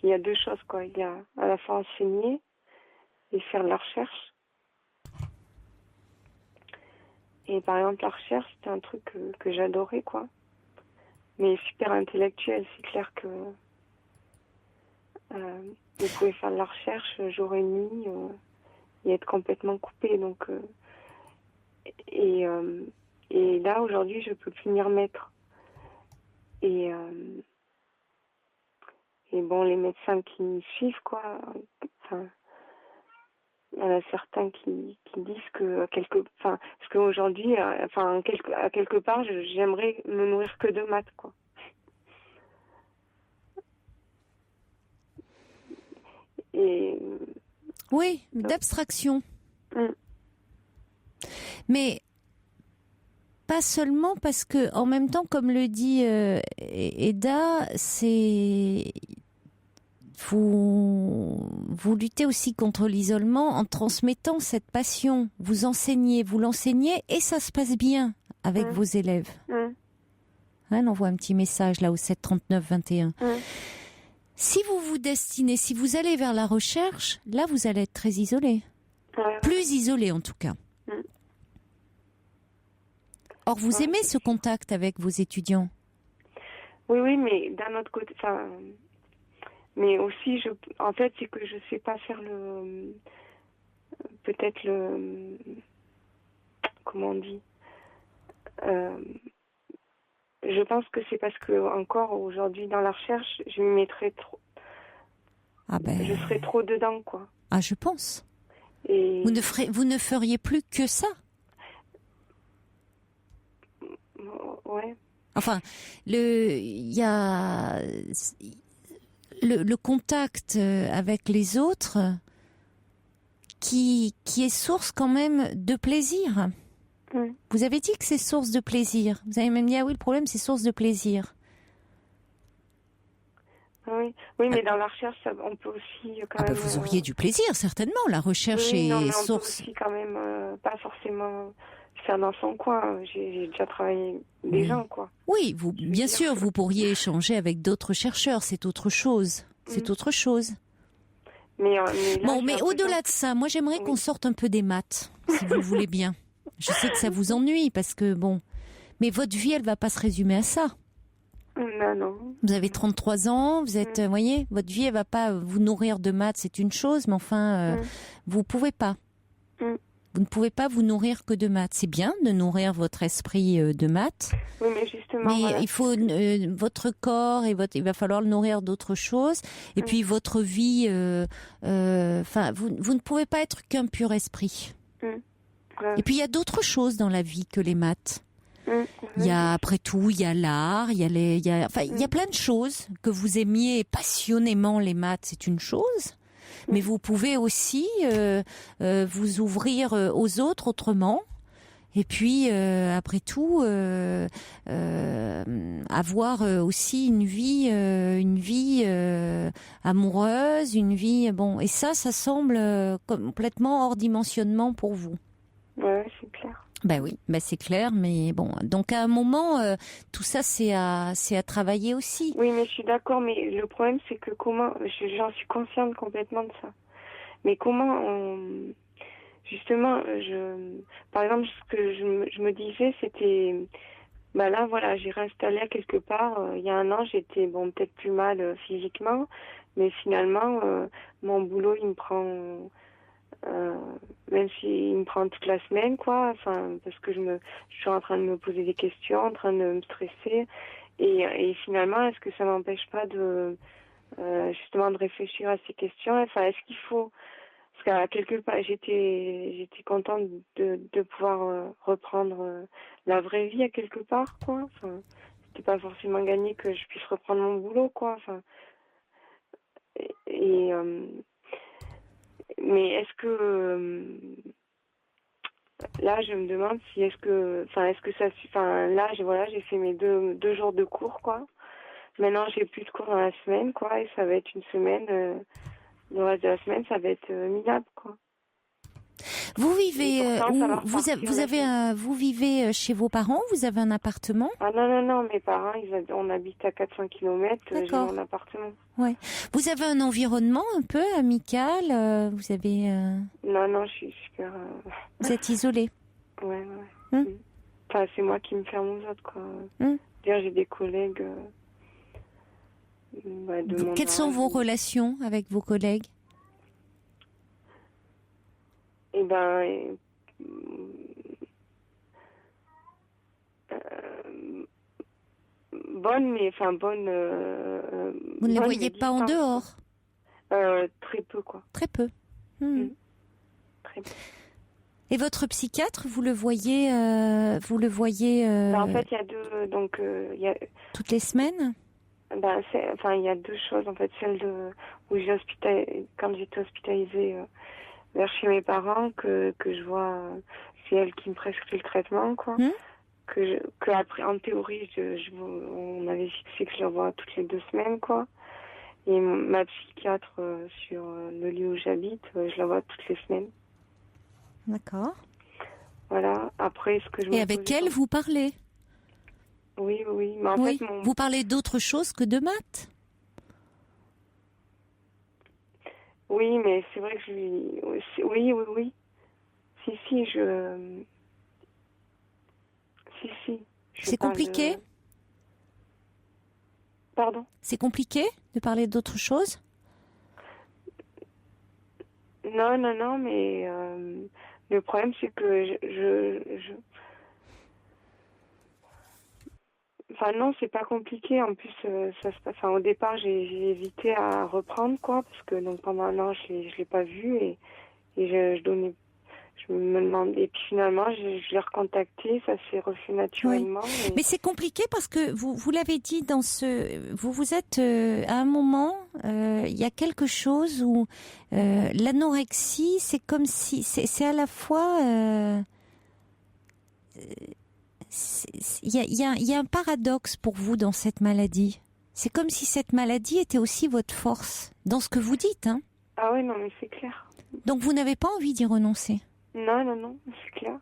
il y a 2 choses, quoi. Il y a à la fois enseigner et faire de la recherche. Et par exemple, la recherche, c'était un truc que j'adorais, quoi. Mais super intellectuel, c'est clair que vous pouvez faire de la recherche jour et nuit et être complètement coupé. Donc, et là, aujourd'hui, je peux plus m'y remettre. Et bon, les médecins qui me suivent, quoi, enfin... Il y en a certains qui disent que parce qu'aujourd'hui, à quelque part, j'aimerais me nourrir que de maths, quoi. Et oui, d'abstraction. Mais pas seulement parce que, en même temps, comme le dit Eda, vous luttez aussi contre l'isolement en transmettant cette passion. Vous l'enseignez et ça se passe bien avec vos élèves. On envoie un petit message là au 7 39 21. Si vous vous destinez, si vous allez vers la recherche, là vous allez être très isolé. Plus isolé en tout cas. Or vous aimez ce contact avec vos étudiants? Oui, mais d'un autre côté... Mais aussi, en fait, c'est que je sais pas faire comment on dit, je pense que c'est parce que encore aujourd'hui dans la recherche, je m'y mettrais trop, je serais trop dedans, quoi. Ah, je pense. Et... Vous ne feriez plus que ça. Ouais. Enfin, il y a le contact avec les autres qui est source quand même de plaisir. Vous avez dit que c'est source de plaisir. Vous avez même dit, ah oui, le problème, c'est source de plaisir. Oui, mais dans la recherche, on peut aussi quand même... Vous auriez du plaisir, certainement. La recherche est source... On peut aussi quand même pas forcément faire dans son coin. J'ai déjà travaillé des gens, quoi. Oui, bien sûr, vous pourriez échanger avec d'autres chercheurs, c'est autre chose. C'est autre chose. Mais là, Bon, mais au-delà de ça, moi j'aimerais qu'on sorte un peu des maths, si vous le voulez bien. Je sais que ça vous ennuie, parce que bon... Mais votre vie, elle va pas se résumer à ça. Non. Vous avez 33 ans, vous êtes, vous voyez, votre vie, elle va pas vous nourrir de maths, c'est une chose, mais enfin, vous pouvez pas. Vous ne pouvez pas vous nourrir que de maths. C'est bien de nourrir votre esprit de maths. Oui, mais justement. Mais voilà. il faut votre corps il va falloir le nourrir d'autres choses. Et puis votre vie, enfin, vous ne pouvez pas être qu'un pur esprit. Ouais. Et puis il y a d'autres choses dans la vie que les maths. Il y a, après tout, il y a l'art, il y a plein de choses. Que vous aimiez passionnément les maths, c'est une chose. Mais vous pouvez aussi vous ouvrir aux autres autrement. Et puis, après tout, avoir aussi une vie amoureuse, une vie... Bon, et ça semble complètement hors dimensionnement pour vous. Ouais, c'est clair. Ben oui, c'est clair, mais bon. Donc à un moment, tout ça, c'est à travailler aussi. Oui, mais je suis d'accord, mais le problème, c'est que j'en suis consciente complètement de ça. Mais comment justement, par exemple, ce que je me disais, c'était, là, voilà, j'ai réinstallé à quelque part. Il y a un an, j'étais, peut-être plus mal physiquement, mais finalement, mon boulot, il me prend... même s'il me prend toute la semaine, quoi, enfin, parce que je suis en train de me poser des questions, en train de me stresser, et finalement, est-ce que ça m'empêche pas de justement de réfléchir à ces questions? Enfin, est-ce qu'il faut, parce qu'à quelque part, j'étais contente de pouvoir reprendre la vraie vie à quelque part, quoi. Enfin, c'était pas forcément gagné que je puisse reprendre mon boulot, quoi. Enfin, mais est-ce que là, je me demande si est-ce que ça, là, j'ai fait mes deux jours de cours, quoi. Maintenant, j'ai plus de cours dans la semaine, quoi, et ça va être une semaine. Le reste de la semaine, ça va être minable, quoi. Vous vivez pourtant, vous vivez chez vos parents? Vous avez un appartement? Ah non, mes parents, on habite à 400 km. J'ai D'accord. mon appartement. Ouais. Vous avez un environnement un peu amical? Vous avez Non, je suis super. Vous êtes isolé? Ouais. Enfin, c'est moi qui me ferme aux autres, quoi. D'ailleurs, j'ai des collègues. Quelles sont vos relations avec vos collègues? Bonne, mais bonne. Vous ne les voyez pas en dehors? Très peu, quoi. Très peu. Très peu. Et votre psychiatre, vous le voyez En fait, il y a deux. Donc, toutes les semaines? Il y a deux choses, en fait. Celle où quand j'étais hospitalisée vers chez mes parents, que je vois, c'est elle qui me prescrit le traitement, quoi. Que après, en théorie, on avait fixé que je la vois toutes les 2 semaines, quoi. Et ma psychiatre sur le lieu où j'habite, je la vois toutes les semaines. D'accord. Voilà. Après, ce que je Et avec elle, vous parlez? Oui. Mais en fait, Vous parlez d'autre chose que de maths? Oui, mais c'est vrai que oui. Si, C'est compliqué? Pardon? C'est compliqué de parler d'autre chose? Non, mais le problème, c'est que non, c'est pas compliqué. En plus, ça se passe. Au départ, j'ai hésité à reprendre, quoi, parce que donc pendant un an, je l'ai pas vu et je me demande. Et puis finalement, je l'ai recontacté. Ça s'est refait naturellement. Oui. Mais c'est compliqué parce que vous l'avez dit dans vous êtes à un moment. Il y a quelque chose où l'anorexie, c'est comme si c'est à la fois. Il y a un paradoxe pour vous dans cette maladie. C'est comme si cette maladie était aussi votre force, dans ce que vous dites. Hein. Ah oui, non, mais c'est clair. Donc vous n'avez pas envie d'y renoncer? Non, c'est clair.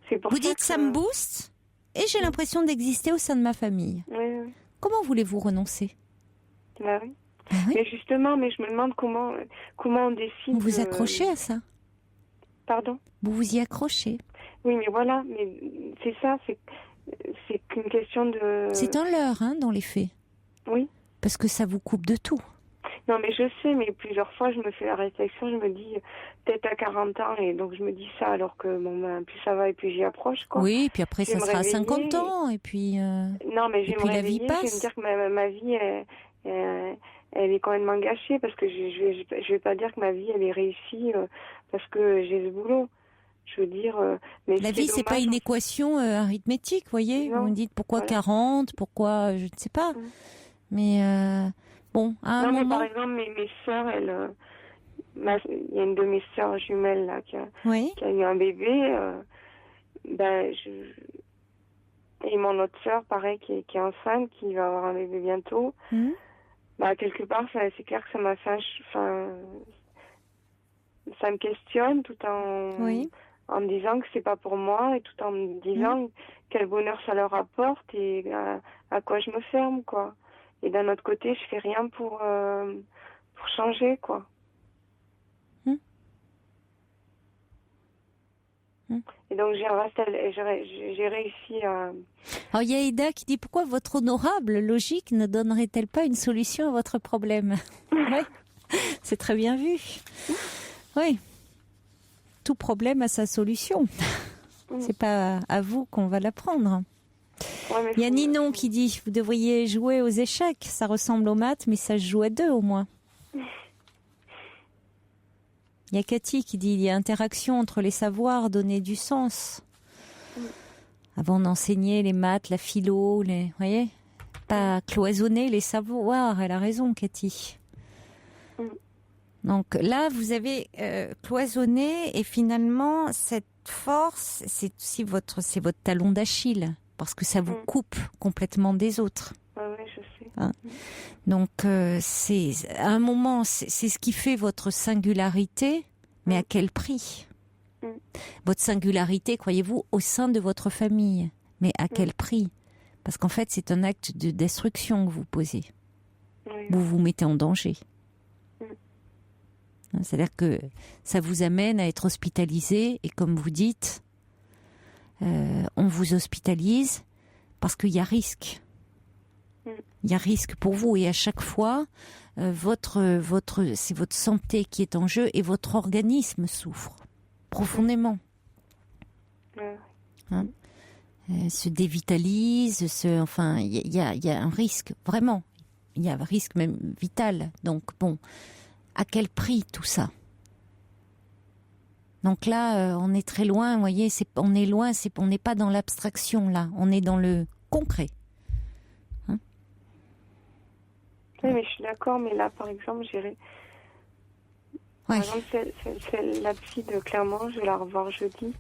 C'est pour Vous ça dites que... ça me booste et j'ai l'impression d'exister au sein de ma famille. Oui. Comment voulez-vous renoncer? Bah oui. Ah oui. Mais justement, je me demande comment on décide. Vous vous accrochez à ça? Pardon? Vous vous y accrochez? Oui, mais voilà, mais c'est ça, c'est qu'une question de... C'est un leurre, dans les faits. Oui. Parce que ça vous coupe de tout. Non, mais je sais, mais plusieurs fois, je me fais la réflexion, je me dis, peut-être à 40 ans, et donc je me dis ça, alors que, plus ça va, et puis j'y approche, quoi. Oui, et puis après, ça sera à 50 réveiller, ans, et puis... Non, mais je vais me la vie réveiller, passe. je vais me dire que ma vie, elle est complètement gâchée, parce que je vais pas dire que ma vie, elle est réussie parce que j'ai ce boulot. Je veux dire... mais la vie, c'est pas une équation arithmétique, vous voyez. Non. Vous me dites pourquoi Voilà. 40, pourquoi... Je ne sais pas. Mais bon, à un Non, mais moment... par exemple, mes sœurs, il y a une de mes sœurs jumelles, là, qui a eu un bébé. Et mon autre sœur, pareil, qui est enceinte, qui va avoir un bébé bientôt. Quelque part, c'est clair que ça m'a fait... ça me questionne tout en me disant que c'est pas pour moi et tout en me disant quel bonheur ça leur apporte et à quoi je me ferme, quoi. Et d'un autre côté, je fais rien pour changer, quoi. Et donc j'ai réussi à... Alors il y a Ida qui dit pourquoi votre honorable logique ne donnerait-elle pas une solution à votre problème? Oui, c'est très bien vu. Oui, tout problème a sa solution. C'est pas à vous qu'on va la prendre. Ouais, il y a Ninon qui dit vous devriez jouer aux échecs, ça ressemble aux maths mais ça se joue à deux au moins. Il y a Cathy qui dit il y a interaction entre les savoirs, donner du sens. Avant d'enseigner les maths, la philo, vous voyez, pas cloisonner les savoirs. Elle a raison, Cathy. Donc là, vous avez cloisonné et finalement cette force, c'est aussi votre talon d'Achille parce que ça vous coupe complètement des autres. Oui, je sais. Donc c'est à un moment, c'est ce qui fait votre singularité, mais à quel prix? Votre singularité, croyez-vous, au sein de votre famille, mais à quel prix? Parce qu'en fait, c'est un acte de destruction que vous posez. Vous vous mettez en danger. C'est-à-dire que ça vous amène à être hospitalisé et comme vous dites, on vous hospitalise parce qu'il y a risque. Il y a risque pour vous et à chaque fois, c'est votre santé qui est en jeu et votre organisme souffre profondément. Se dévitalise, il y a un risque, vraiment. Il y a un risque même vital. Donc bon, à quel prix tout ça? Donc là, on est très loin, vous voyez, on est loin, on n'est pas dans l'abstraction là, on est dans le concret. Oui, mais je suis d'accord, mais là, par exemple, j'irai... Par exemple, la psy de Clermont, je vais la revoir jeudi.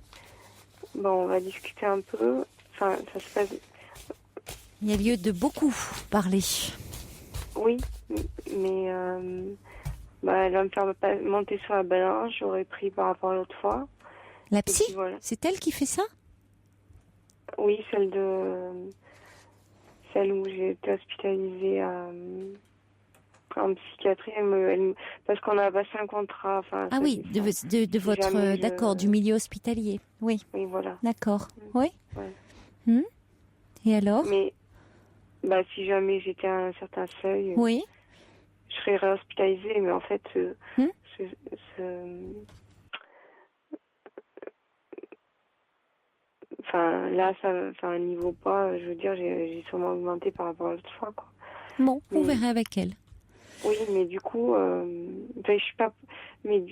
Bon, on va discuter un peu. Enfin, ça se passe... Il y a lieu de beaucoup parler. Oui, mais elle va me faire monter sur la balance. J'aurais pris par rapport à l'autre fois. La psy, voilà. C'est elle qui fait ça? Oui, celle où j'ai été hospitalisée en psychiatrie, parce qu'on a passé un contrat. Ah oui, de votre, d'accord, du milieu hospitalier. Oui. Oui, voilà. D'accord. Oui. Ouais. Et alors? Mais si jamais j'étais à un certain seuil, oui, je serais réhospitalisée, mais en fait, là, ça niveau pas, je veux dire, j'ai sûrement augmenté par rapport à l'autre fois, quoi. Bon, vous verrez avec elle. Oui, mais du coup, je suis pas... Mais...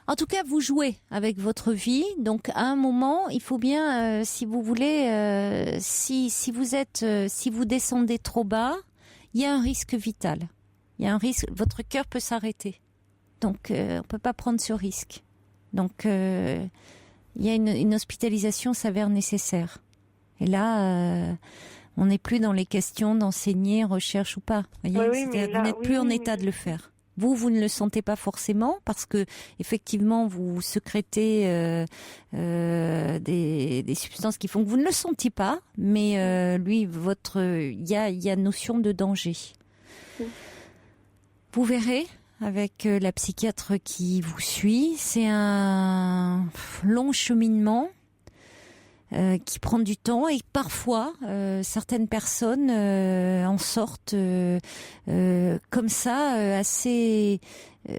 En tout cas, vous jouez avec votre vie. Donc, à un moment, il faut bien, si vous voulez, si vous descendez trop bas, il y a un risque vital. Il y a un risque, votre cœur peut s'arrêter. Donc, on peut pas prendre ce risque. Donc, il y a une hospitalisation s'avère nécessaire. Et là, on n'est plus dans les questions d'enseigner, recherche ou pas. Voyez, oui, vous n'êtes plus en état de le faire. Vous ne le sentez pas forcément parce que effectivement vous sécrétez des substances qui font que vous ne le sentiez pas, mais lui, il y a notion de danger. Vous verrez avec la psychiatre qui vous suit, c'est un long cheminement. Qui prend du temps et parfois certaines personnes en sortent comme ça assez je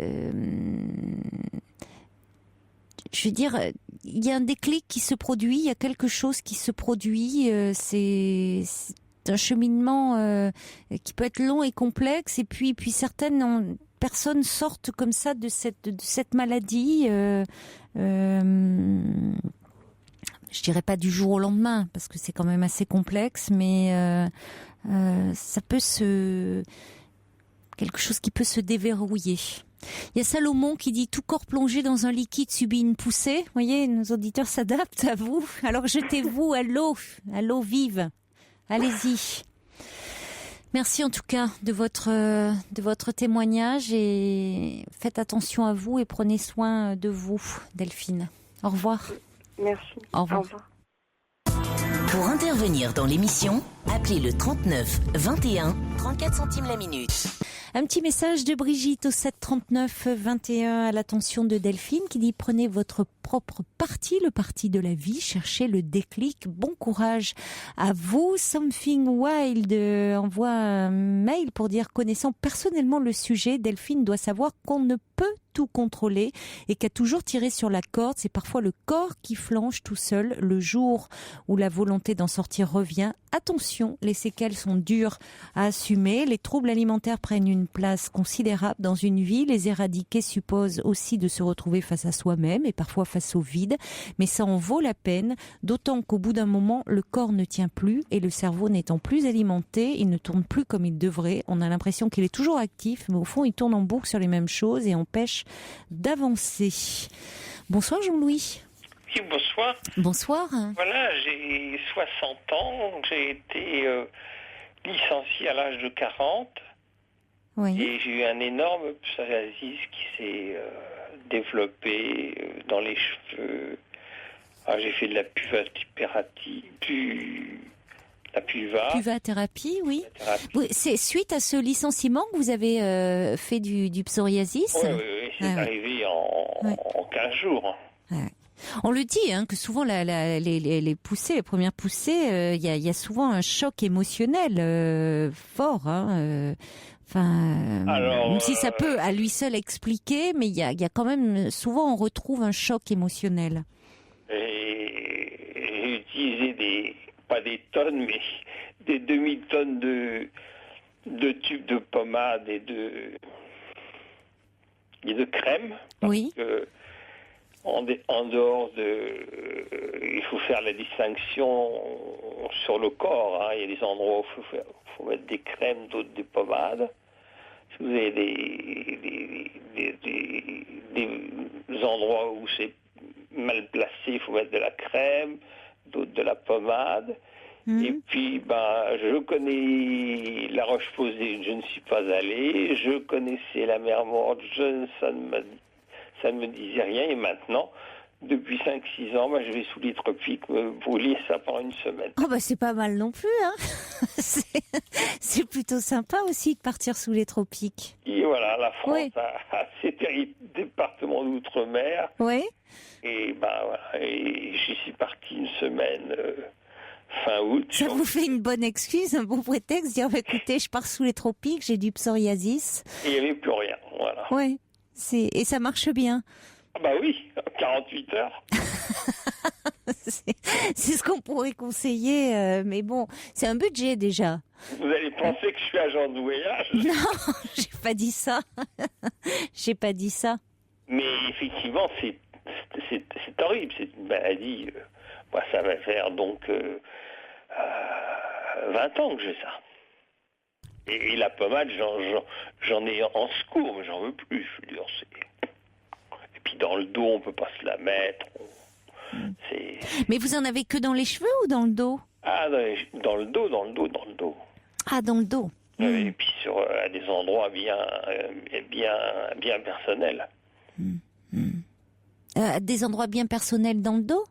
veux dire il y a un déclic qui se produit, il y a quelque chose qui se produit, c'est un cheminement qui peut être long et complexe et puis certaines personnes sortent comme ça de cette maladie je dirais pas du jour au lendemain, parce que c'est quand même assez complexe, mais ça peut quelque chose qui peut se déverrouiller. Il y a Salomon qui dit « Tout corps plongé dans un liquide subit une poussée ». Vous voyez, nos auditeurs s'adaptent à vous. Alors jetez-vous à l'eau vive. Allez-y. Merci en tout cas de votre témoignage et faites attention à vous et prenez soin de vous, Delphine. Au revoir. Merci. Au revoir. Au revoir. Pour intervenir dans l'émission, appelez le 39 21 34 centimes la minute. Un petit message de Brigitte au 7 39 21 à l'attention de Delphine qui dit « Prenez votre propre parti, le parti de la vie, cherchez le déclic, bon courage à vous. Something Wild envoie un mail pour dire « Connaissant personnellement le sujet, Delphine doit savoir qu'on ne peut tout contrôler et qu'à toujours tirer sur la corde, c'est parfois le corps qui flanche tout seul. Le jour où la volonté d'en sortir revient, attention, les séquelles sont dures à assumer. Les troubles alimentaires prennent une place considérable dans une vie. Les éradiquer suppose aussi de se retrouver face à soi-même et parfois face au vide. Mais ça en vaut la peine, d'autant qu'au bout d'un moment, le corps ne tient plus et le cerveau n'étant plus alimenté, il ne tourne plus comme il devrait. On a l'impression qu'il est toujours actif, mais au fond, il tourne en boucle sur les mêmes choses et empêche d'avancer. Bonsoir Jean-Louis. Oui, bonsoir. Bonsoir. Voilà, j'ai 60 ans, j'ai été licencié à l'âge de 40 Oui. et j'ai eu un énorme psoriasis qui s'est développé dans les cheveux. Alors, j'ai fait de la puvathérapie, oui. C'est suite à ce licenciement que vous avez fait du psoriasis? Oui, c'est arrivé en 15 jours. Ouais. On le dit, que souvent les poussées, les premières poussées, il y a souvent un choc émotionnel fort. Même si ça peut à lui seul expliquer, mais il y a quand même souvent on retrouve un choc émotionnel. Et j'ai utilisé pas des tonnes, mais des demi-tonnes de tubes de pommade et de crème. Oui. Parce que en dehors il faut faire la distinction sur le corps. Il y a des endroits où il faut mettre des crèmes, d'autres des pommades. Si vous avez des endroits où c'est mal placé, il faut mettre de la crème, d'autres de la pommade. Et puis, je connais la Roche-Posay, je ne suis pas allé. Je connaissais la mer Morte, ça ne me disait rien. Et maintenant, depuis 5-6 ans, je vais sous les tropiques me brûler ça pendant une semaine. C'est pas mal non plus, C'est plutôt sympa aussi de partir sous les tropiques. Et voilà, la France a ses départements d'outre-mer. Oui. Et et j'y suis parti une semaine fin août. Ça vous fait une bonne excuse, un bon prétexte, dire écoutez, je pars sous les tropiques, j'ai du psoriasis. Et il n'y avait plus rien, voilà. Oui, et ça marche bien. Oui, 48 heures. c'est ce qu'on pourrait conseiller, mais bon, c'est un budget déjà. Vous allez penser que je suis agent de voyage? Non, j'ai pas dit ça. J'ai pas dit ça. Mais effectivement, c'est horrible, c'est une maladie. Moi, ça va faire donc 20 ans que j'ai ça. Et la pommade, j'en ai en secours, mais j'en veux plus. Je veux dire, et puis dans le dos, on peut pas se la mettre. Mais vous en avez que dans les cheveux ou dans le dos? Dans le dos. Ah, dans le dos. Et puis à des endroits bien personnels. Des endroits bien personnels dans le dos?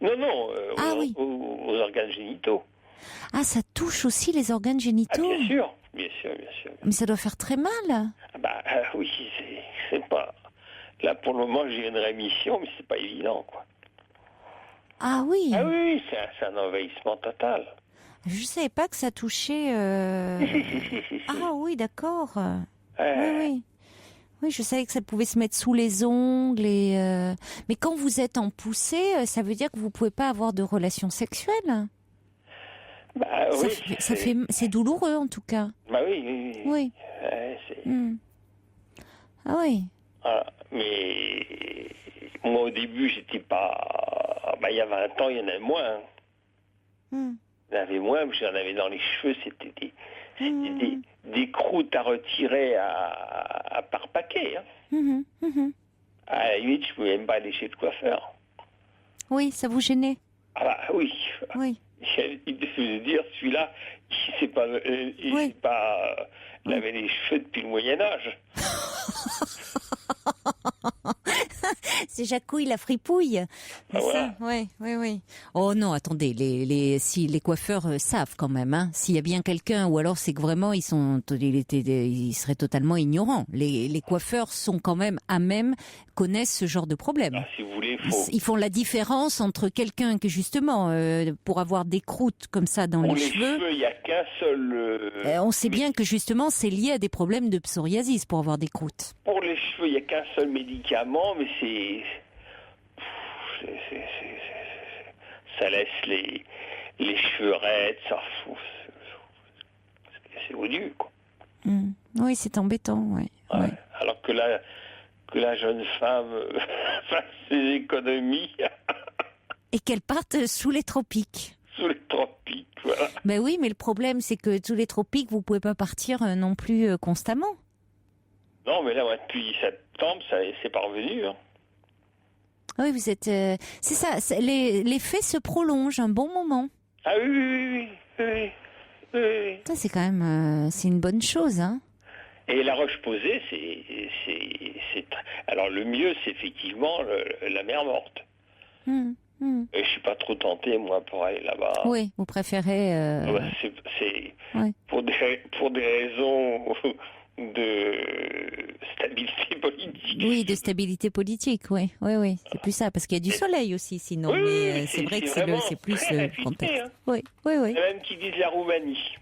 Non, oui. aux organes génitaux. Ah, ça touche aussi les organes génitaux? Bien sûr. Mais ça doit faire très mal. Oui, c'est pas... Là, pour le moment, j'ai une rémission, mais c'est pas évident, quoi. Ah oui? Ah oui, c'est un envahissement total. Je savais pas que ça touchait... Si. Ah oui, d'accord. Oui. Oui, je savais que ça pouvait se mettre sous les ongles. Mais quand vous êtes en poussée, ça veut dire que vous pouvez pas avoir de relations sexuelles? C'est douloureux, en tout cas. Oui. Oui. Ah oui. Voilà. Mais moi, au début, j'étais pas... il y a 20 ans, il y en avait moins. Il y en avait moins, mais j'en avais dans les cheveux. C'était des croûtes à retirer à par paquet. À la limite, je pouvais même pas aller chez le coiffeur. Oui, ça vous gênait? Oui. Oui. Il devait dire, celui-là, il sait pas laver les cheveux depuis le Moyen-Âge. C'est Jacouille la fripouille. C'est ça, oui. Oh non, attendez, si les coiffeurs savent quand même, hein. S'il y a bien quelqu'un, ou alors c'est que vraiment ils seraient totalement ignorants. Les coiffeurs sont quand même à même, connaissent ce genre de problème. Si vous voulez, Ils font la différence entre quelqu'un que justement, pour avoir des croûtes comme ça dans les cheveux, il n'y a qu'un seul... on sait bien que justement c'est lié à des problèmes de psoriasis pour avoir des croûtes. Pour les cheveux, il n'y a qu'un seul médicament, mais ça laisse les cheveux raides, c'est odieux, quoi. Oui, c'est embêtant, oui. Alors que la jeune femme fasse ses économies. Et qu'elle parte sous les tropiques. Sous les tropiques, voilà. Ben oui, mais le problème, c'est que sous les tropiques, vous pouvez pas partir non plus constamment. Non, mais là, depuis septembre, c'est pas revenu. Hein. Oui, vous êtes... c'est ça, l'effet se prolonge un bon moment. Ah oui. Ça, c'est quand même... c'est une bonne chose, hein. Et la Roche-Posay, alors le mieux, c'est effectivement la mer morte. Et je suis pas trop tenté, moi, pour aller là-bas. Oui, vous préférez... pour des raisons de stabilité politique. Oui, de stabilité politique, oui. C'est plus ça, parce qu'il y a du soleil aussi, sinon. Mais c'est vrai que c'est plus le contexte. Hein. Oui. Il y a même qui disent la Roumanie.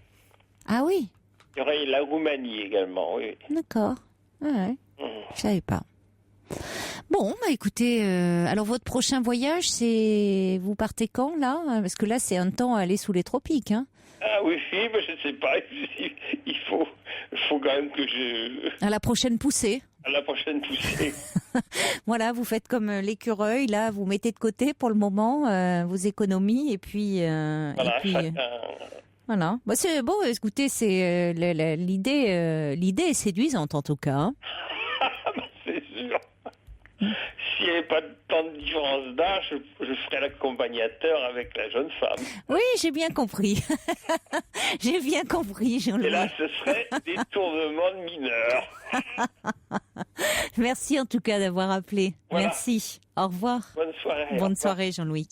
Ah oui. Il y aurait la Roumanie également, oui. D'accord. Ouais. Je savais pas. Bon, écoutez, alors votre prochain voyage, vous partez quand, là? Parce que là, c'est un temps à aller sous les tropiques, hein. Ah oui, mais je ne sais pas. Il faut quand même que je... À la prochaine poussée. Voilà, vous faites comme l'écureuil, là, vous mettez de côté pour le moment vos économies, et puis... Voilà. Bah, c'est bon. Écoutez, c'est l'idée est séduisante en tout cas. Hein. C'est sûr. S'il n'y avait pas tant de différence d'âge, je serais l'accompagnateur avec la jeune femme. Oui, j'ai bien compris. J'ai bien compris, Jean-Louis. Et là, ce serait détournement de mineurs. Merci en tout cas d'avoir appelé. Voilà. Merci. Au revoir. Bonne soirée. Bonne soirée, Jean-Louis.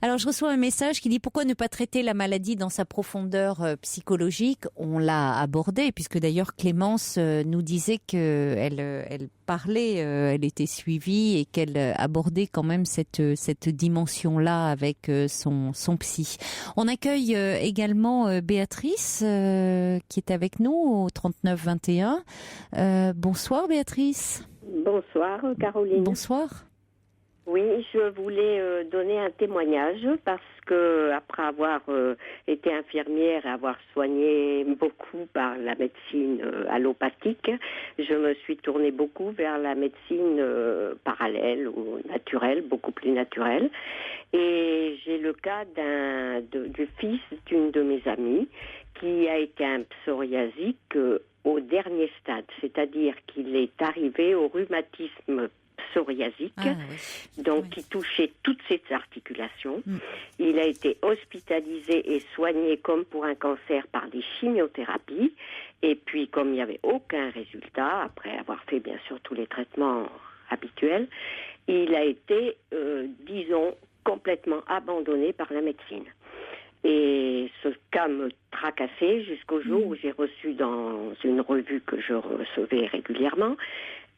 Alors, je reçois un message qui dit « Pourquoi ne pas traiter la maladie dans sa profondeur psychologique ?» On l'a abordé, puisque d'ailleurs Clémence nous disait qu'elle parlait, elle était suivie et qu'elle abordait quand même cette dimension-là avec son psy. On accueille également Béatrice qui est avec nous au 39 21. Bonsoir Béatrice. Bonsoir Caroline. Bonsoir. Oui, je voulais donner un témoignage parce que après avoir été infirmière et avoir soigné beaucoup par la médecine allopathique, je me suis tournée beaucoup vers la médecine parallèle ou naturelle, beaucoup plus naturelle. Et j'ai le cas du fils d'une de mes amies qui a été un psoriasique au dernier stade, c'est-à-dire qu'il est arrivé au rhumatisme psoriasique, donc qui touchait toutes ses articulations. Il a été hospitalisé et soigné comme pour un cancer par des chimiothérapies. Et puis, comme il n'y avait aucun résultat, après avoir fait bien sûr tous les traitements habituels, il a été, disons, complètement abandonné par la médecine. Et ce cas me tracassait jusqu'au jour où j'ai reçu dans une revue que je recevais régulièrement,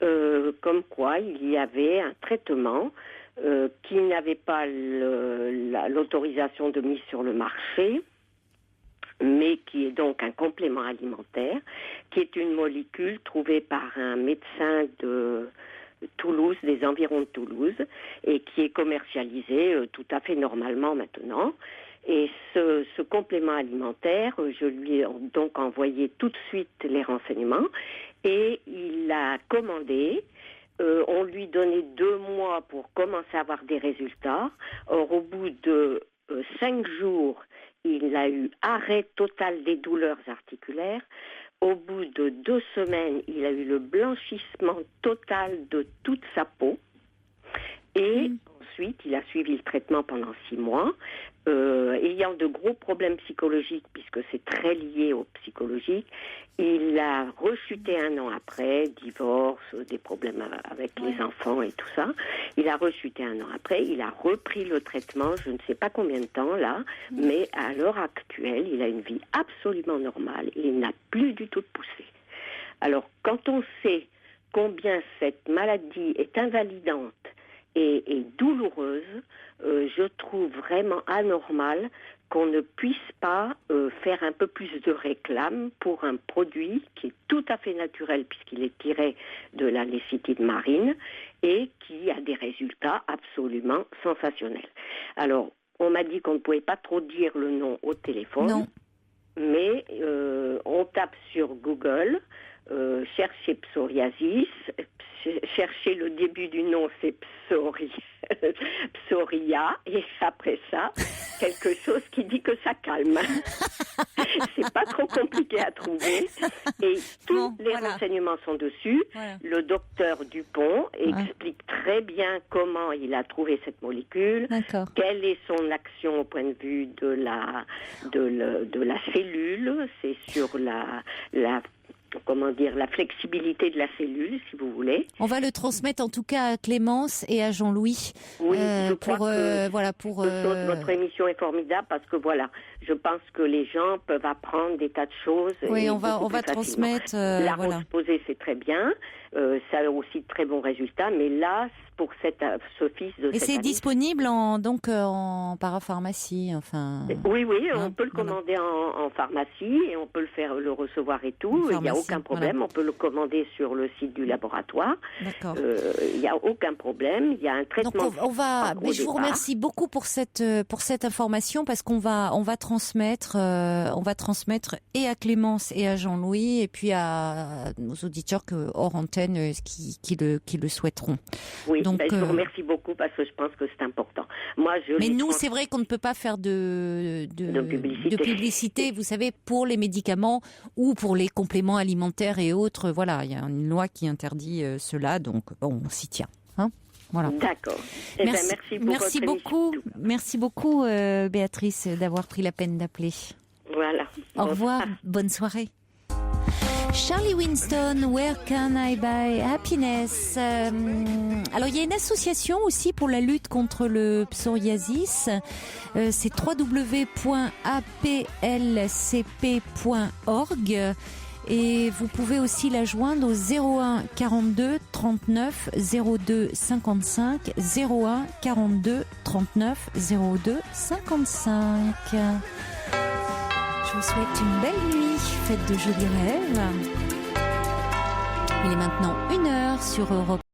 comme quoi il y avait un traitement qui n'avait pas l'autorisation de mise sur le marché, mais qui est donc un complément alimentaire, qui est une molécule trouvée par un médecin de Toulouse, des environs de Toulouse, et qui est commercialisée tout à fait normalement maintenant. Et ce complément alimentaire, je lui ai donc envoyé tout de suite les renseignements et il l'a commandé. On lui donnait 2 mois pour commencer à avoir des résultats. Or, au bout de 5 jours, il a eu arrêt total des douleurs articulaires. Au bout de 2 semaines, il a eu le blanchissement total de toute sa peau. Et ensuite, il a suivi le traitement pendant 6 mois. Ayant de gros problèmes psychologiques, puisque c'est très lié au psychologique, il a rechuté 1 an après, divorce, des problèmes avec les enfants et tout ça. Il a rechuté 1 an après, il a repris le traitement, je ne sais pas combien de temps là, mais à l'heure actuelle, il a une vie absolument normale. Il n'a plus du tout de poussée. Alors, quand on sait combien cette maladie est invalidante et douloureuse, je trouve vraiment anormal qu'on ne puisse pas faire un peu plus de réclame pour un produit qui est tout à fait naturel puisqu'il est tiré de la lécithine marine et qui a des résultats absolument sensationnels. Alors, on m'a dit qu'on ne pouvait pas trop dire le nom au téléphone, mais on tape sur Google, cherchez psoriasis, cherchez le début du nom, c'est psoria, et après ça, quelque chose qui dit que ça calme. C'est pas trop compliqué à trouver, et tous les renseignements sont dessus. Le docteur Dupont explique très bien comment il a trouvé cette molécule, quelle est son action au point de vue de la cellule, c'est sur la flexibilité de la cellule, si vous voulez. On va le transmettre en tout cas à Clémence et à Jean-Louis. Oui, je crois que votre émission est formidable parce que je pense que les gens peuvent apprendre des tas de choses. Oui, on va transmettre. La rose-posée, c'est très bien. Ça a aussi de très bons résultats, mais là, pour ce fils de Et c'est disponible en parapharmacie, enfin. Oui, on peut le commander en pharmacie et on peut le recevoir et tout. Il n'y a aucun problème. On peut le commander sur le site du laboratoire. D'accord. Il n'y a aucun problème. Il y a un traitement. Donc je vous remercie beaucoup pour cette information parce qu'on va transmettre et à Clémence et à Jean-Louis et puis à nos auditeurs hors antenne qui le souhaiteront. Oui. Donc, je vous remercie beaucoup parce que je pense que c'est important. Mais nous, c'est vrai qu'on ne peut pas faire de publicité, vous savez, pour les médicaments ou pour les compléments alimentaires et autres. Voilà, il y a une loi qui interdit cela, donc on s'y tient. Voilà. D'accord. Merci beaucoup, Béatrice, d'avoir pris la peine d'appeler. Voilà. Au revoir, bonne soirée. Charlie Winston, Where Can I Buy Happiness? Alors il y a une association aussi pour la lutte contre le psoriasis, c'est www.aplcp.org et vous pouvez aussi la joindre au 01 42 39 02 55 01 42 39 02 55. Je vous souhaite une belle nuit, faites de jolis rêves. Il est maintenant 1h sur Europe.